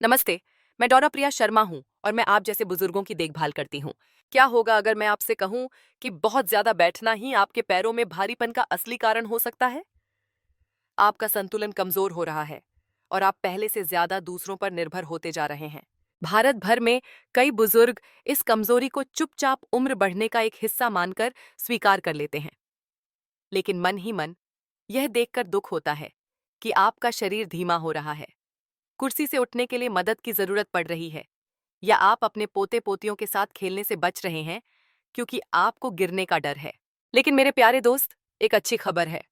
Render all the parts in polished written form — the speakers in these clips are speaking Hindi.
नमस्ते। मैं डॉरा प्रिया शर्मा हूँ और मैं आप जैसे बुजुर्गों की देखभाल करती हूँ। क्या होगा अगर मैं आपसे कहूँ कि बहुत ज्यादा बैठना ही आपके पैरों में भारीपन का असली कारण हो सकता है? आपका संतुलन कमजोर हो रहा है और आप पहले से ज्यादा दूसरों पर निर्भर होते जा रहे हैं। भारत भर में कई बुजुर्ग इस कमजोरी को चुपचाप उम्र बढ़ने का एक हिस्सा मानकर स्वीकार कर लेते हैं। लेकिन मन ही मन यह देखकर दुख होता है कि आपका शरीर धीमा हो रहा है, कुर्सी से उठने के लिए मदद की जरूरत पड़ रही है, या आप अपने पोते पोतियों के साथ खेलने से बच रहे हैं क्योंकि आपको गिरने का डर है। लेकिन मेरे प्यारे दोस्त, एक अच्छी खबर है।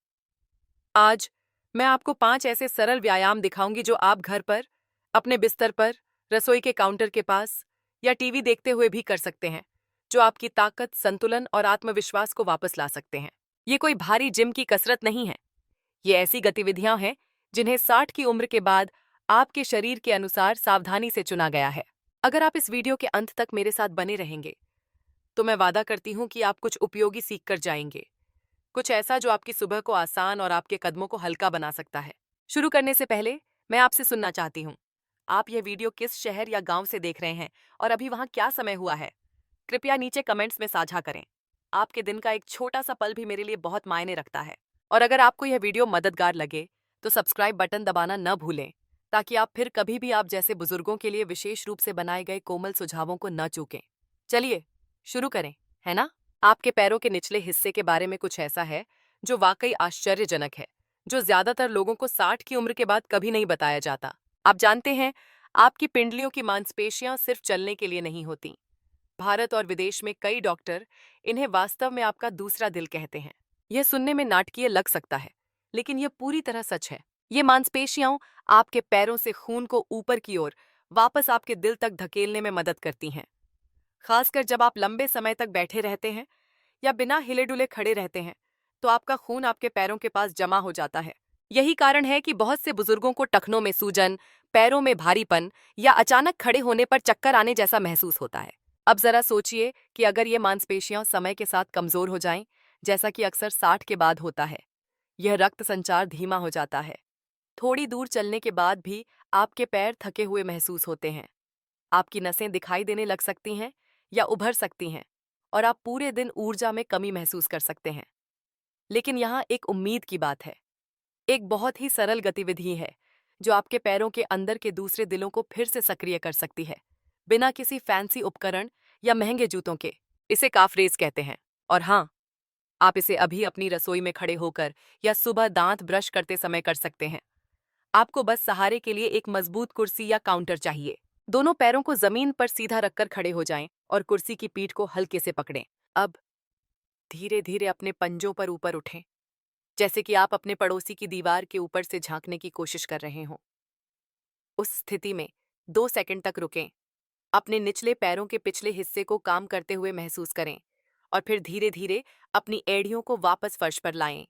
आज मैं आपको 5 ऐसे सरल व्यायाम दिखाऊंगी जो आप घर पर, अपने बिस्तर पर, रसोई के काउंटर के पास या टीवी देखते हुए भी कर सकते हैं, जो आपकी ताकत, संतुलन और आत्मविश्वास को वापस ला सकते हैं। ये कोई भारी जिम की कसरत नहीं है। ये ऐसी गतिविधियां हैं जिन्हें 60 की उम्र के बाद आपके शरीर के अनुसार सावधानी से चुना गया है। अगर आप इस वीडियो के अंत तक मेरे साथ बने रहेंगे, तो मैं वादा करती हूँ कि आप कुछ उपयोगी सीख कर जाएंगे। कुछ ऐसा जो आपकी सुबह को आसान और आपके कदमों को हल्का बना सकता है। शुरू करने से पहले मैं आपसे सुनना चाहती हूँ, आप यह वीडियो किस शहर या गांव से देख रहे हैं और अभी वहां क्या समय हुआ है? कृपया नीचे कमेंट्स में साझा करें। आपके दिन का एक छोटा सा पल भी मेरे लिए बहुत मायने रखता है। और अगर आपको यह वीडियो मददगार लगे, तो सब्सक्राइब बटन दबाना न भूलें, ताकि आप फिर कभी भी आप जैसे बुजुर्गों के लिए विशेष रूप से बनाए गए कोमल सुझावों को न चूकें। चलिए शुरू करें, है ना? आपके पैरों के निचले हिस्से के बारे में कुछ ऐसा है जो वाकई आश्चर्यजनक है, जो ज्यादातर लोगों को 60 की उम्र के बाद कभी नहीं बताया जाता। आप जानते हैं, आपकी पिंडलियों की मांसपेशियां सिर्फ चलने के लिए नहीं होती। भारत और विदेश में कई डॉक्टर इन्हें वास्तव में आपका दूसरा दिल कहते हैं। यह सुनने में नाटकीय लग सकता है, लेकिन यह पूरी तरह सच है। ये मांसपेशियां आपके पैरों से खून को ऊपर की ओर वापस आपके दिल तक धकेलने में मदद करती हैं। खासकर जब आप लंबे समय तक बैठे रहते हैं या बिना हिले डुले खड़े रहते हैं, तो आपका खून आपके पैरों के पास जमा हो जाता है। यही कारण है कि बहुत से बुजुर्गों को टखनों में सूजन, पैरों में भारीपन या अचानक खड़े होने पर चक्कर आने जैसा महसूस होता है। अब जरा सोचिए कि अगर ये मांसपेशियां समय के साथ कमजोर हो जाएं, जैसा कि अक्सर 60 के बाद होता है, यह रक्त संचार धीमा हो जाता है। थोड़ी दूर चलने के बाद भी आपके पैर थके हुए महसूस होते हैं। आपकी नसें दिखाई देने लग सकती हैं या उभर सकती हैं, और आप पूरे दिन ऊर्जा में कमी महसूस कर सकते हैं। लेकिन यहाँ एक उम्मीद की बात है। एक बहुत ही सरल गतिविधि है जो आपके पैरों के अंदर के दूसरे दिलों को फिर से सक्रिय कर सकती है, बिना किसी फैंसी उपकरण या महंगे जूतों के। इसे काफ रेज कहते हैं। और हाँ, आप इसे अभी अपनी रसोई में खड़े होकर या सुबह दांत ब्रश करते समय कर सकते हैं। आपको बस सहारे के लिए एक मजबूत कुर्सी या काउंटर चाहिए। दोनों पैरों को जमीन पर सीधा रखकर खड़े हो जाएं और कुर्सी की पीठ को हल्के से पकड़ें। अब धीरे धीरे अपने पंजों पर ऊपर उठें, जैसे कि आप अपने पड़ोसी की दीवार के ऊपर से झांकने की कोशिश कर रहे हों। उस स्थिति में 2 सेकंड तक रुकें। अपने निचले पैरों के पिछले हिस्से को काम करते हुए महसूस करें और फिर धीरे धीरे अपनी एड़ियों को वापस फर्श पर लाएं।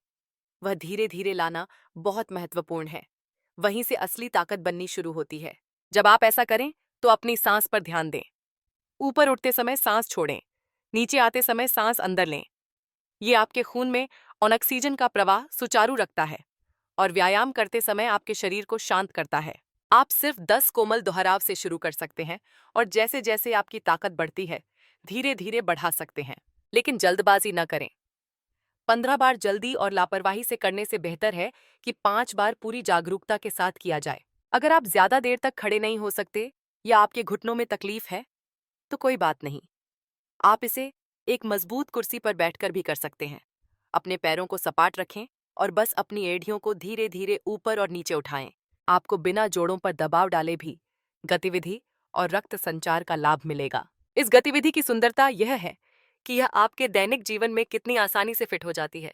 वह धीरे धीरे लाना बहुत महत्वपूर्ण है। वहीं से असली ताकत बननी शुरू होती है। जब आप ऐसा करें, तो अपनी सांस पर ध्यान दें। ऊपर उठते समय सांस छोड़ें, नीचे आते समय सांस अंदर लें। ये आपके खून में ऑक्सीजन का प्रवाह सुचारू रखता है और व्यायाम करते समय आपके शरीर को शांत करता है। आप सिर्फ 10 कोमल दोहराव से शुरू कर सकते हैं और जैसे जैसे आपकी ताकत बढ़ती है, धीरे धीरे बढ़ा सकते हैं। लेकिन जल्दबाजी न करें। 15 बार जल्दी और लापरवाही से करने से बेहतर है कि 5 बार पूरी जागरूकता के साथ किया जाए। अगर आप ज्यादा देर तक खड़े नहीं हो सकते या आपके घुटनों में तकलीफ है, तो कोई बात नहीं। आप इसे एक मजबूत कुर्सी पर बैठकर भी कर सकते हैं। अपने पैरों को सपाट रखें और बस अपनी एड़ियों को धीरे धीरे ऊपर और नीचे उठाएं। आपको बिना जोड़ों पर दबाव डाले भी गतिविधि और रक्त संचार का लाभ मिलेगा। इस गतिविधि की सुंदरता यह है कि यह आपके दैनिक जीवन में कितनी आसानी से फिट हो जाती है।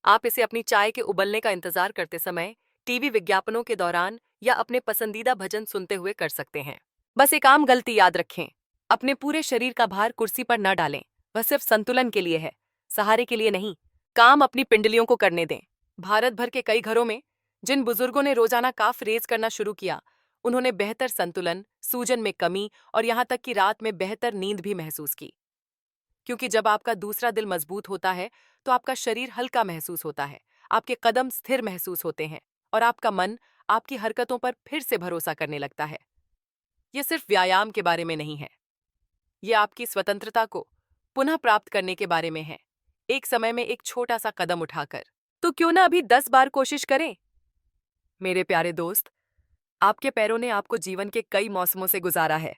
आप इसे अपनी चाय के उबलने का इंतजार करते समय, टीवी विज्ञापनों के दौरान या अपने पसंदीदा भजन सुनते हुए कर सकते हैं। बस एक आम गलती याद रखें, अपने पूरे शरीर का भार कुर्सी पर न डालें। वह सिर्फ संतुलन के लिए है, सहारे के लिए नहीं। काम अपनी पिंडलियों को करने दें। भारत भर के कई घरों में जिन बुजुर्गों ने रोजाना काफ रेज करना शुरू किया, उन्होंने बेहतर संतुलन, सूजन में कमी और यहाँ तक कि रात में बेहतर नींद भी महसूस की। क्योंकि जब आपका दूसरा दिल मजबूत होता है, तो आपका शरीर हल्का महसूस होता है, आपके कदम स्थिर महसूस होते हैं और आपका मन आपकी हरकतों पर फिर से भरोसा करने लगता है। ये सिर्फ व्यायाम के बारे में नहीं है, ये आपकी स्वतंत्रता को पुनः प्राप्त करने के बारे में है, एक समय में एक छोटा सा कदम उठाकर। तो क्यों ना अभी 10 बार कोशिश करें। मेरे प्यारे दोस्त, आपके पैरों ने आपको जीवन के कई मौसमों से गुजारा है।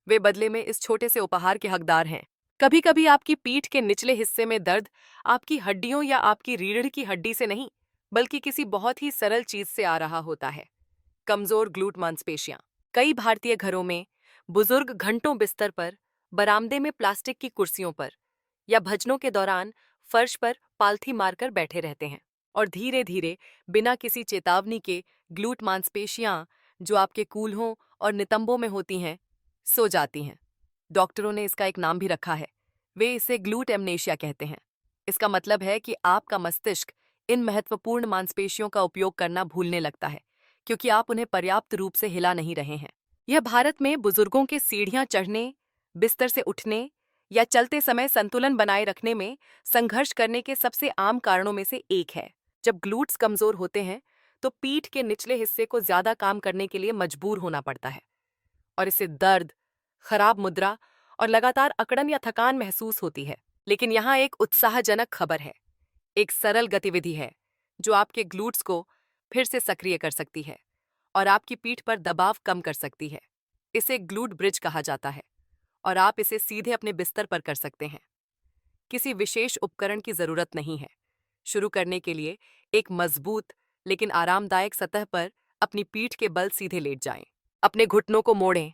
वे बदले में इस छोटे से उपहार के हकदार हैं। कभी कभी आपकी पीठ के निचले हिस्से में दर्द आपकी हड्डियों या आपकी रीढ़ की हड्डी से नहीं, बल्कि किसी बहुत ही सरल चीज से आ रहा होता है, कमजोर ग्लूट मांसपेशियां। कई भारतीय घरों में बुजुर्ग घंटों बिस्तर पर, बरामदे में प्लास्टिक की कुर्सियों पर या भजनों के दौरान फर्श पर पालथी मारकर बैठे रहते हैं और धीरे धीरे बिना किसी चेतावनी के ग्लूट मांसपेशियां, जो आपके कूल्हों और नितंबों में होती हैं, सो जाती हैं। डॉक्टरों ने इसका एक नाम भी रखा है, वे इसे ग्लूट एमनेशिया कहते हैं। इसका मतलब है कि आपका मस्तिष्क इन महत्वपूर्ण मांसपेशियों का उपयोग करना भूलने लगता है, क्योंकि आप उन्हें पर्याप्त रूप से हिला नहीं रहे हैं। यह भारत में बुजुर्गों के सीढ़ियां चढ़ने, बिस्तर से उठने या चलते समय संतुलन बनाए रखने में संघर्ष करने के सबसे आम कारणों में से एक है। जब ग्लूट्स कमजोर होते हैं तो पीठ के निचले हिस्से को ज्यादा काम करने के लिए मजबूर होना पड़ता है और इससे दर्द, खराब मुद्रा और लगातार अकड़न या थकान महसूस होती है। लेकिन यहाँ एक उत्साहजनक खबर है। एक सरल गतिविधि है जो आपके ग्लूट्स को फिर से सक्रिय कर सकती है और आपकी पीठ पर दबाव कम कर सकती है। इसे ग्लूट ब्रिज कहा जाता है और आप इसे सीधे अपने बिस्तर पर कर सकते हैं। किसी विशेष उपकरण की जरूरत नहीं है। शुरू करने के लिए एक मजबूत लेकिन आरामदायक सतह पर अपनी पीठ के बल सीधे लेट जाएं। अपने घुटनों को मोड़ें,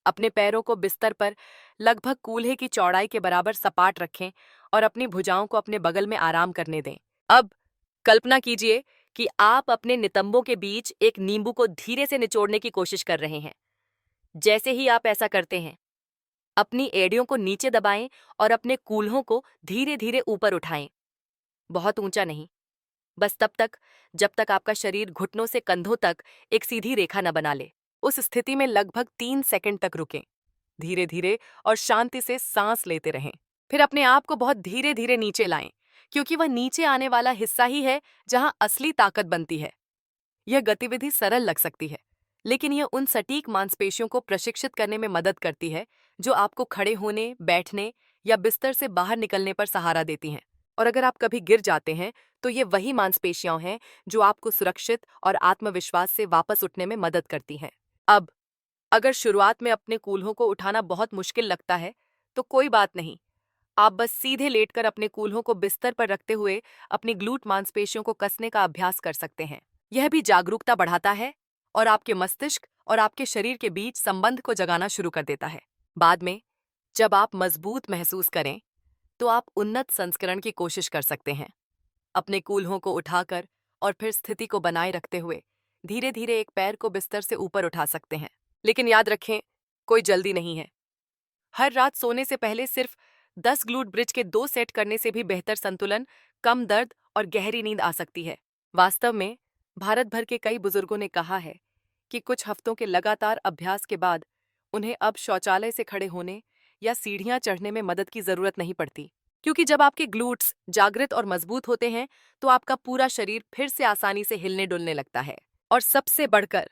अपने पैरों को बिस्तर पर लगभग कूल्हे की चौड़ाई के बराबर सपाट रखें और अपनी भुजाओं को अपने बगल में आराम करने दें। अब कल्पना कीजिए कि आप अपने नितंबों के बीच एक नींबू को धीरे से निचोड़ने की कोशिश कर रहे हैं। जैसे ही आप ऐसा करते हैं, अपनी एड़ियों को नीचे दबाएं और अपने कूल्हों को धीरे धीरे ऊपर उठाएं। बहुत ऊंचा नहीं, बस तब तक जब तक आपका शरीर घुटनों से कंधों तक एक सीधी रेखा न बना ले। उस स्थिति में लगभग 3 सेकंड तक रुकें। धीरे धीरे और शांति से सांस लेते रहें। फिर अपने आप को बहुत धीरे धीरे नीचे लाएं, क्योंकि वह नीचे आने वाला हिस्सा ही है जहां असली ताकत बनती है। यह गतिविधि सरल लग सकती है, लेकिन यह उन सटीक मांसपेशियों को प्रशिक्षित करने में मदद करती है जो आपको खड़े होने, बैठने या बिस्तर से बाहर निकलने पर सहारा देती हैं। और अगर आप कभी गिर जाते हैं तो ये वही मांसपेशियां हैं जो आपको सुरक्षित और आत्मविश्वास से वापस उठने में मदद करती हैं। अब अगर शुरुआत में अपने कूल्हों को उठाना बहुत मुश्किल लगता है तो कोई बात नहीं। आप बस सीधे लेटकर अपने कूल्हों को बिस्तर पर रखते हुए अपनी ग्लूट मांसपेशियों को कसने का अभ्यास कर सकते हैं। यह भी जागरूकता बढ़ाता है और आपके मस्तिष्क और आपके शरीर के बीच संबंध को जगाना शुरू कर देता है। बाद में जब आप मजबूत महसूस करें तो आप उन्नत संस्करण की कोशिश कर सकते हैं। अपने कूल्हों को उठाकर और फिर स्थिति को बनाए रखते हुए धीरे धीरे एक पैर को बिस्तर से ऊपर उठा सकते हैं। लेकिन याद रखें, कोई जल्दी नहीं है। हर रात सोने से पहले सिर्फ 10 ग्लूट ब्रिज के 2 सेट करने से भी बेहतर संतुलन, कम दर्द और गहरी नींद आ सकती है। वास्तव में भारत भर के कई बुजुर्गों ने कहा है कि कुछ हफ्तों के लगातार अभ्यास के बाद उन्हें अब शौचालय से खड़े होने या सीढ़ियां चढ़ने में मदद की जरूरत नहीं पड़ती, क्योंकि जब आपके ग्लूट्स जागृत और मजबूत होते हैं तो आपका पूरा शरीर फिर से आसानी से हिलने डुलने लगता है। और सबसे बढ़कर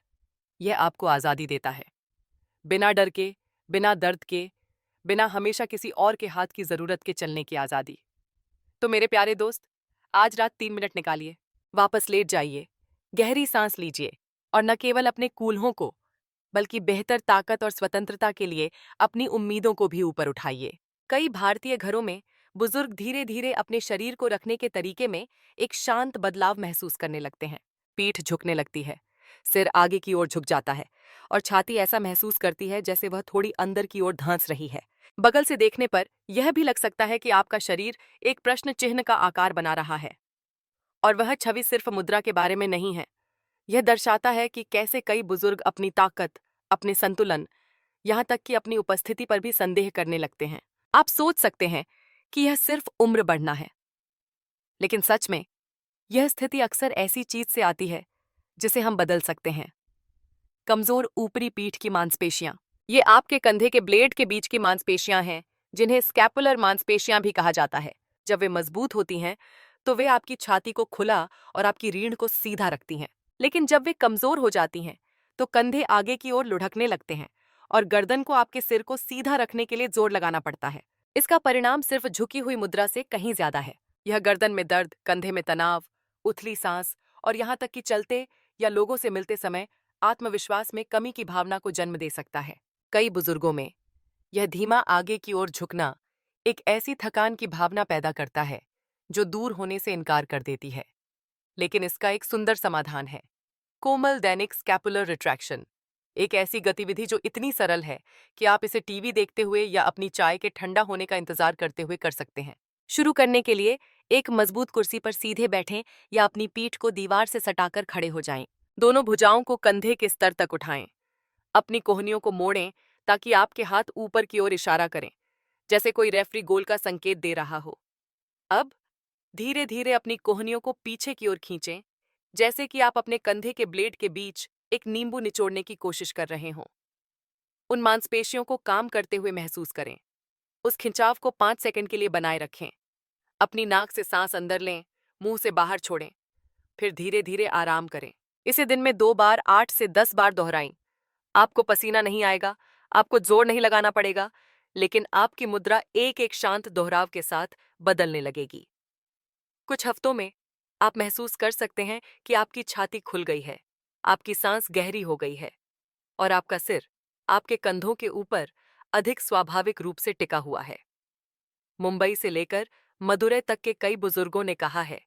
यह आपको आज़ादी देता है, बिना डर के, बिना दर्द के, बिना हमेशा किसी और के हाथ की जरूरत के चलने की आज़ादी। तो मेरे प्यारे दोस्त, आज रात 3 मिनट निकालिए, वापस लेट जाइए, गहरी सांस लीजिए और न केवल अपने कूल्हों को बल्कि बेहतर ताकत और स्वतंत्रता के लिए अपनी उम्मीदों को भी ऊपर उठाइए। कई भारतीय घरों में बुजुर्ग धीरे धीरे अपने शरीर को रखने के तरीके में एक शांत बदलाव महसूस करने लगते हैं। पीठ झुकने लगती है, सिर आगे की ओर झुक जाता है और छाती ऐसा महसूस करती है जैसे वह थोड़ी अंदर की ओर धंस रही है। बगल से देखने पर यह भी लग सकता है कि आपका शरीर एक प्रश्न चिन्ह का आकार बना रहा है। और वह छवि सिर्फ मुद्रा के बारे में नहीं है, यह दर्शाता है कि कैसे कई बुजुर्ग अपनी ताकत, अपने संतुलन, यहाँ तक कि अपनी उपस्थिति पर भी संदेह करने लगते हैं। आप सोच सकते हैं कि यह सिर्फ उम्र बढ़ना है, लेकिन सच में यह स्थिति अक्सर ऐसी चीज से आती है जिसे हम बदल सकते हैं। कमजोर ऊपरी पीठ की मांसपेशियां, ये आपके कंधे के ब्लेड के बीच की मांसपेशियां हैं, जिन्हें स्कैपुलर मांसपेशियां भी कहा जाता है। जब वे मजबूत होती हैं तो वे आपकी छाती को खुला और आपकी रीढ़ को सीधा रखती हैं। लेकिन जब वे कमजोर हो जाती हैं तो कंधे आगे की ओर लुढ़कने लगते हैं और गर्दन को आपके सिर को सीधा रखने के लिए जोर लगाना पड़ता है। इसका परिणाम सिर्फ झुकी हुई मुद्रा से कहीं ज्यादा है। यह गर्दन में दर्द, कंधे में तनाव, उथली सांस और यहाँ तक कि चलते या लोगों से मिलते समय आत्मविश्वास में कमी की भावना को जन्म दे सकता है। कई बुजुर्गों में यह धीमा आगे की ओर झुकना एक ऐसी थकान की भावना पैदा करता है जो दूर होने से इनकार कर देती है। लेकिन इसका एक सुंदर समाधान है। कोमल दैनिक स्कैपुलर रिट्रैक्शन, एक ऐसी गतिविधि जो इतनी सरल है कि आप इसे टीवी देखते हुए या अपनी चाय के ठंडा होने का इंतजार करते हुए कर सकते हैं। शुरू करने के लिए एक मजबूत कुर्सी पर सीधे बैठें या अपनी पीठ को दीवार से सटाकर खड़े हो जाएं। दोनों भुजाओं को कंधे के स्तर तक उठाएं। अपनी कोहनियों को मोड़ें ताकि आपके हाथ ऊपर की ओर इशारा करें, जैसे कोई रेफरी गोल का संकेत दे रहा हो। अब धीरे धीरे अपनी कोहनियों को पीछे की ओर खींचें, जैसे कि आप अपने कंधे के ब्लेड के बीच एक नींबू निचोड़ने की कोशिश कर रहे हों। उन मांसपेशियों को काम करते हुए महसूस करें। उस खिंचाव को 5 सेकंड के लिए बनाए रखें। अपनी नाक से सांस अंदर लें, मुंह से बाहर छोड़ें, फिर धीरे धीरे आराम करें। इसे दिन में 2 बार 8 से 10 बार दोहराएं। आपको पसीना नहीं आएगा, आपको जोर नहीं लगाना पड़ेगा, लेकिन आपकी मुद्रा एक एक शांत दोहराव के साथ बदलने लगेगी। कुछ हफ्तों में आप महसूस कर सकते हैं कि आपकी छाती खुल गई है, आपकी सांस गहरी हो गई है और आपका सिर आपके कंधों के ऊपर अधिक स्वाभाविक रूप से टिका हुआ है। मुंबई से लेकर मदुरै तक के कई बुजुर्गों ने कहा है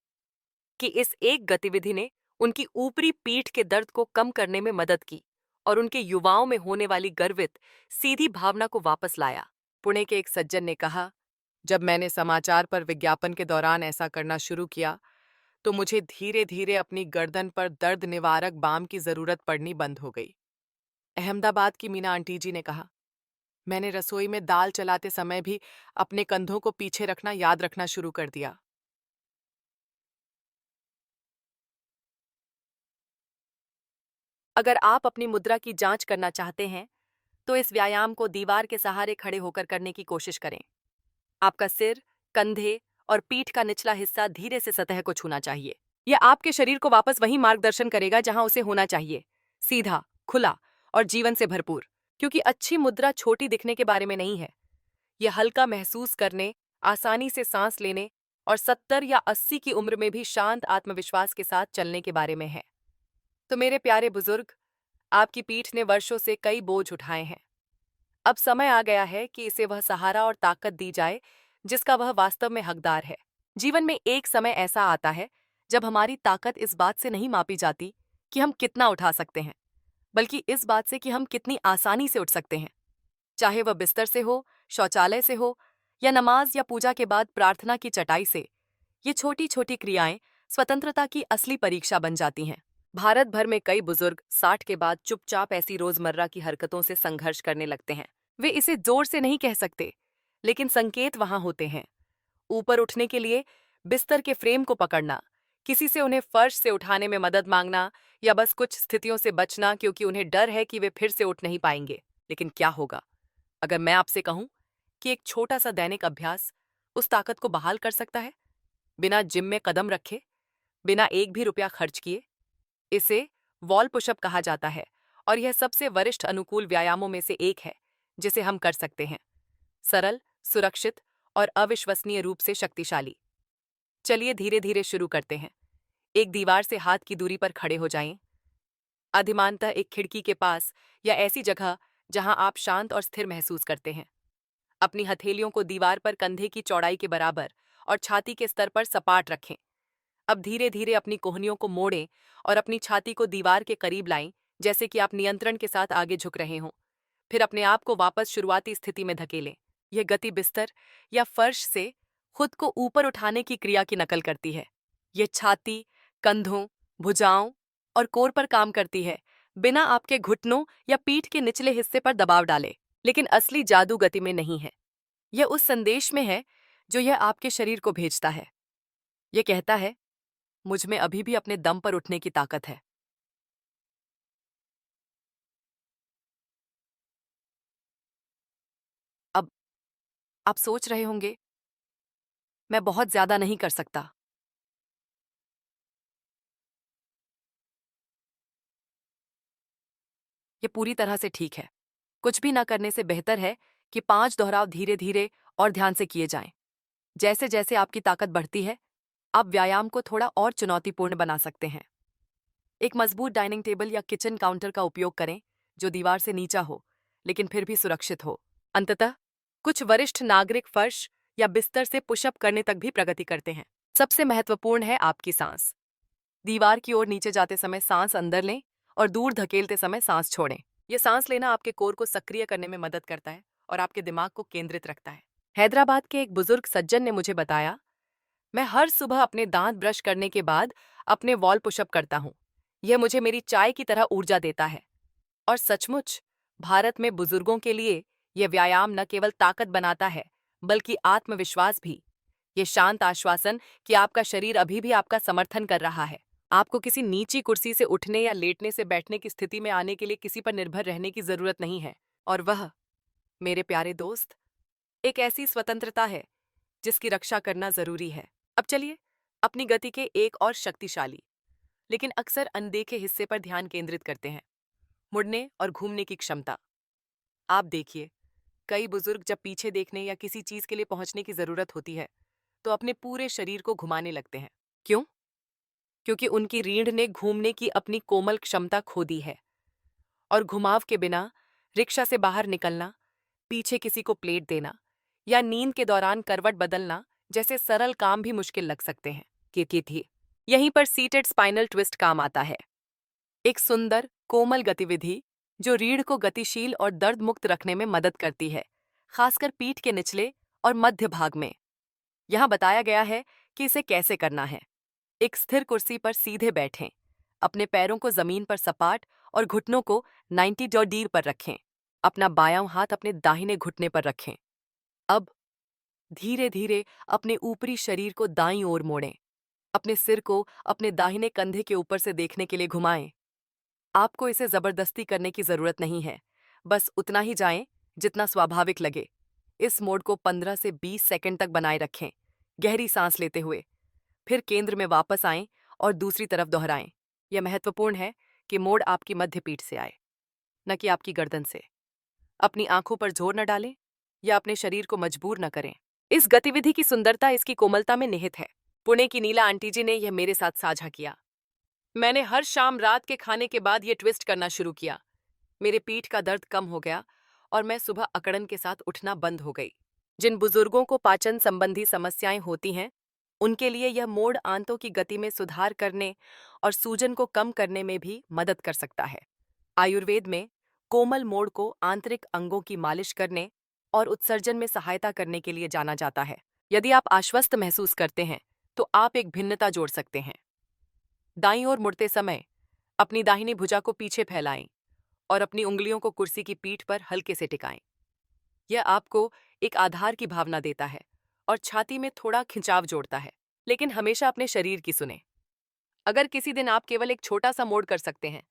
कि इस एक गतिविधि ने उनकी ऊपरी पीठ के दर्द को कम करने में मदद की और उनके युवाओं में होने वाली गर्वित सीधी भावना को वापस लाया। पुणे के एक सज्जन ने कहा, जब मैंने समाचार पर विज्ञापन के दौरान ऐसा करना शुरू किया तो मुझे धीरे धीरे अपनी गर्दन पर दर्द निवारक बाम की जरूरत पड़नी बंद हो गई। अहमदाबाद की मीना आंटी जी ने कहा, मैंने रसोई में दाल चलाते समय भी अपने कंधों को पीछे रखना याद रखना शुरू कर दिया। अगर आप अपनी मुद्रा की जांच करना चाहते हैं तो इस व्यायाम को दीवार के सहारे खड़े होकर करने की कोशिश करें। आपका सिर, कंधे और पीठ का निचला हिस्सा धीरे से सतह को छूना चाहिए। यह आपके शरीर को वापस वही मार्गदर्शन करेगा जहां उसे होना चाहिए, सीधा, खुला और जीवन से भरपूर। क्योंकि अच्छी मुद्रा छोटी दिखने के बारे में नहीं है, यह हल्का महसूस करने, आसानी से सांस लेने और 70 या 80 की उम्र में भी शांत आत्मविश्वास के साथ चलने के बारे में है। तो मेरे प्यारे बुजुर्ग, आपकी पीठ ने वर्षों से कई बोझ उठाए हैं। अब समय आ गया है कि इसे वह सहारा और ताकत दी जाए जिसका वह वास्तव में हकदार है। जीवन में एक समय ऐसा आता है जब हमारी ताकत इस बात से नहीं मापी जाती कि हम कितना उठा सकते हैं, बल्कि इस बात से कि हम कितनी आसानी से उठ सकते हैं। चाहे वह बिस्तर से हो, शौचालय से हो या नमाज या पूजा के बाद प्रार्थना की चटाई से, ये छोटी छोटी क्रियाएं स्वतंत्रता की असली परीक्षा बन जाती हैं। भारत भर में कई बुजुर्ग 60 के बाद चुपचाप ऐसी रोजमर्रा की हरकतों से संघर्ष करने लगते हैं। वे इसे जोर से नहीं कह सकते, लेकिन संकेत वहां होते हैं। ऊपर उठने के लिए बिस्तर के फ्रेम को पकड़ना, किसी से उन्हें फर्श से उठाने में मदद मांगना या बस कुछ स्थितियों से बचना क्योंकि उन्हें डर है कि वे फिर से उठ नहीं पाएंगे। लेकिन क्या होगा अगर मैं आपसे कहूं कि एक छोटा सा दैनिक अभ्यास उस ताकत को बहाल कर सकता है, बिना जिम में कदम रखे, बिना एक भी रुपया खर्च किए? इसे वॉल पुशअप कहा जाता है और यह सबसे वरिष्ठ अनुकूल व्यायामों में से एक है जिसे हम कर सकते हैं। सरल, सुरक्षित और अविश्वसनीय रूप से शक्तिशाली। चलिए धीरे धीरे शुरू करते हैं। एक दीवार से हाथ की दूरी पर खड़े हो जाएं। अधिमानतः एक खिड़की के पास या ऐसी जगह जहां आप शांत और स्थिर महसूस करते हैं। अपनी हथेलियों को दीवार पर कंधे की चौड़ाई के बराबर और छाती के स्तर पर सपाट रखें। अब धीरे धीरे अपनी कोहनियों को मोड़ें और अपनी छाती को दीवार के करीब लाएं, जैसे कि आप नियंत्रण के साथ आगे झुक रहे हों। फिर अपने आप को वापस शुरुआती स्थिति में धकेलें। यह गति बिस्तर या फर्श से खुद को ऊपर उठाने की क्रिया की नकल करती है। यह छाती, कंधों, भुजाओं और कोर पर काम करती है, बिना आपके घुटनों या पीठ के निचले हिस्से पर दबाव डाले। लेकिन असली जादू गति में नहीं है, यह उस संदेश में है जो यह आपके शरीर को भेजता है। यह कहता है, मुझ में अभी भी अपने दम पर उठने की ताकत है। अब आप सोच रहे होंगे, मैं बहुत ज्यादा नहीं कर सकता। ये पूरी तरह से ठीक है। कुछ भी ना करने से बेहतर है कि 5 दोहराव धीरे धीरे और ध्यान से किए जाएं। जैसे जैसे आपकी ताकत बढ़ती है, आप व्यायाम को थोड़ा और चुनौतीपूर्ण बना सकते हैं। एक मजबूत डाइनिंग टेबल या किचन काउंटर का उपयोग करें जो दीवार से नीचा हो लेकिन फिर भी सुरक्षित हो। अंततः कुछ वरिष्ठ नागरिक फर्श या बिस्तर से पुशअप करने तक भी प्रगति करते हैं। सबसे महत्वपूर्ण है आपकी सांस। दीवार की ओर नीचे जाते समय सांस अंदर लें और दूर धकेलते समय सांस छोड़ें। यह सांस लेना आपके कोर को सक्रिय करने में मदद करता है और आपके दिमाग को केंद्रित रखता है। हैदराबाद के एक बुजुर्ग सज्जन ने मुझे बताया, मैं हर सुबह अपने दांत ब्रश करने के बाद अपने वॉल पुशअप करता हूँ। यह मुझे मेरी चाय की तरह ऊर्जा देता है। और सचमुच, भारत में बुजुर्गों के लिए यह व्यायाम न केवल ताकत बनाता है बल्कि आत्मविश्वास भी। ये शांत आश्वासन कि आपका शरीर अभी भी आपका समर्थन कर रहा है। आपको किसी नीची कुर्सी से उठने या लेटने से बैठने की स्थिति में आने के लिए किसी पर निर्भर रहने की जरूरत नहीं है। और वह, मेरे प्यारे दोस्त, एक ऐसी स्वतंत्रता है जिसकी रक्षा करना जरूरी है। अब चलिए अपनी गति के एक और शक्तिशाली लेकिन अक्सर अनदेखे हिस्से पर ध्यान केंद्रित करते हैं, मुड़ने और घूमने की क्षमता। आप देखिए, कई बुजुर्ग जब पीछे देखने या किसी चीज के लिए पहुंचने की जरूरत होती है तो अपने पूरे शरीर को घुमाने लगते हैं। क्यों? क्योंकि उनकी रीढ़ ने घूमने की अपनी कोमल क्षमता खो दी है। और घुमाव के बिना रिक्शा से बाहर निकलना, पीछे किसी को प्लेट देना या नींद के दौरान करवट बदलना जैसे सरल काम भी मुश्किल लग सकते हैं। थी यहीं पर सीटेड स्पाइनल ट्विस्ट काम आता है। एक सुंदर कोमल गतिविधि जो रीढ़ को गतिशील और दर्द मुक्त रखने में मदद करती है, खासकर पीठ के निचले और मध्य भाग में। यहाँ बताया गया है कि इसे कैसे करना है। एक स्थिर कुर्सी पर सीधे बैठें, अपने पैरों को जमीन पर सपाट और घुटनों को 90 डिग्री पर रखें। अपना बायां हाथ अपने दाहिने घुटने पर रखें। अब धीरे धीरे अपने ऊपरी शरीर को दाईं ओर मोड़ें। अपने सिर को अपने दाहिने कंधे के ऊपर से देखने के लिए घुमाएं। आपको इसे जबरदस्ती करने की जरूरत नहीं है, बस उतना ही जाएं जितना स्वाभाविक लगे। इस मोड को 15 से 20 सेकंड तक बनाए रखें, गहरी सांस लेते हुए। फिर केंद्र में वापस आएं और दूसरी तरफ दोहराएं। यह महत्वपूर्ण है कि मोड़ आपकी मध्य पीठ से आए, न कि आपकी गर्दन से। अपनी आंखों पर जोर न डालें या अपने शरीर को मजबूर न करें। इस गतिविधि की सुंदरता इसकी कोमलता में निहित है। पुणे की नीला आंटी जी ने यह मेरे साथ साझा किया। मैंने हर शाम रात के खाने के बाद ये ट्विस्ट करना शुरू किया। मेरे पीठ का दर्द कम हो गया और मैं सुबह अकड़न के साथ उठना बंद हो गई। जिन बुजुर्गों को पाचन संबंधी समस्याएं होती हैं, उनके लिए यह मोड़ आंतों की गति में सुधार करने और सूजन को कम करने में भी मदद कर सकता है। आयुर्वेद में कोमल मोड़ को आंतरिक अंगों की मालिश करने और उत्सर्जन में सहायता करने के लिए जाना जाता है। यदि आप आश्वस्त महसूस करते हैं तो आप एक भिन्नता जोड़ सकते हैं। दाईं ओर मुड़ते समय अपनी दाहिनी भुजा को पीछे फैलाएं और अपनी उंगलियों को कुर्सी की पीठ पर हल्के से टिकाएं। यह आपको एक आधार की भावना देता है और छाती में थोड़ा खिंचाव जोड़ता है। लेकिन हमेशा अपने शरीर की सुने। अगर किसी दिन आप केवल एक छोटा सा मोड़ कर सकते हैं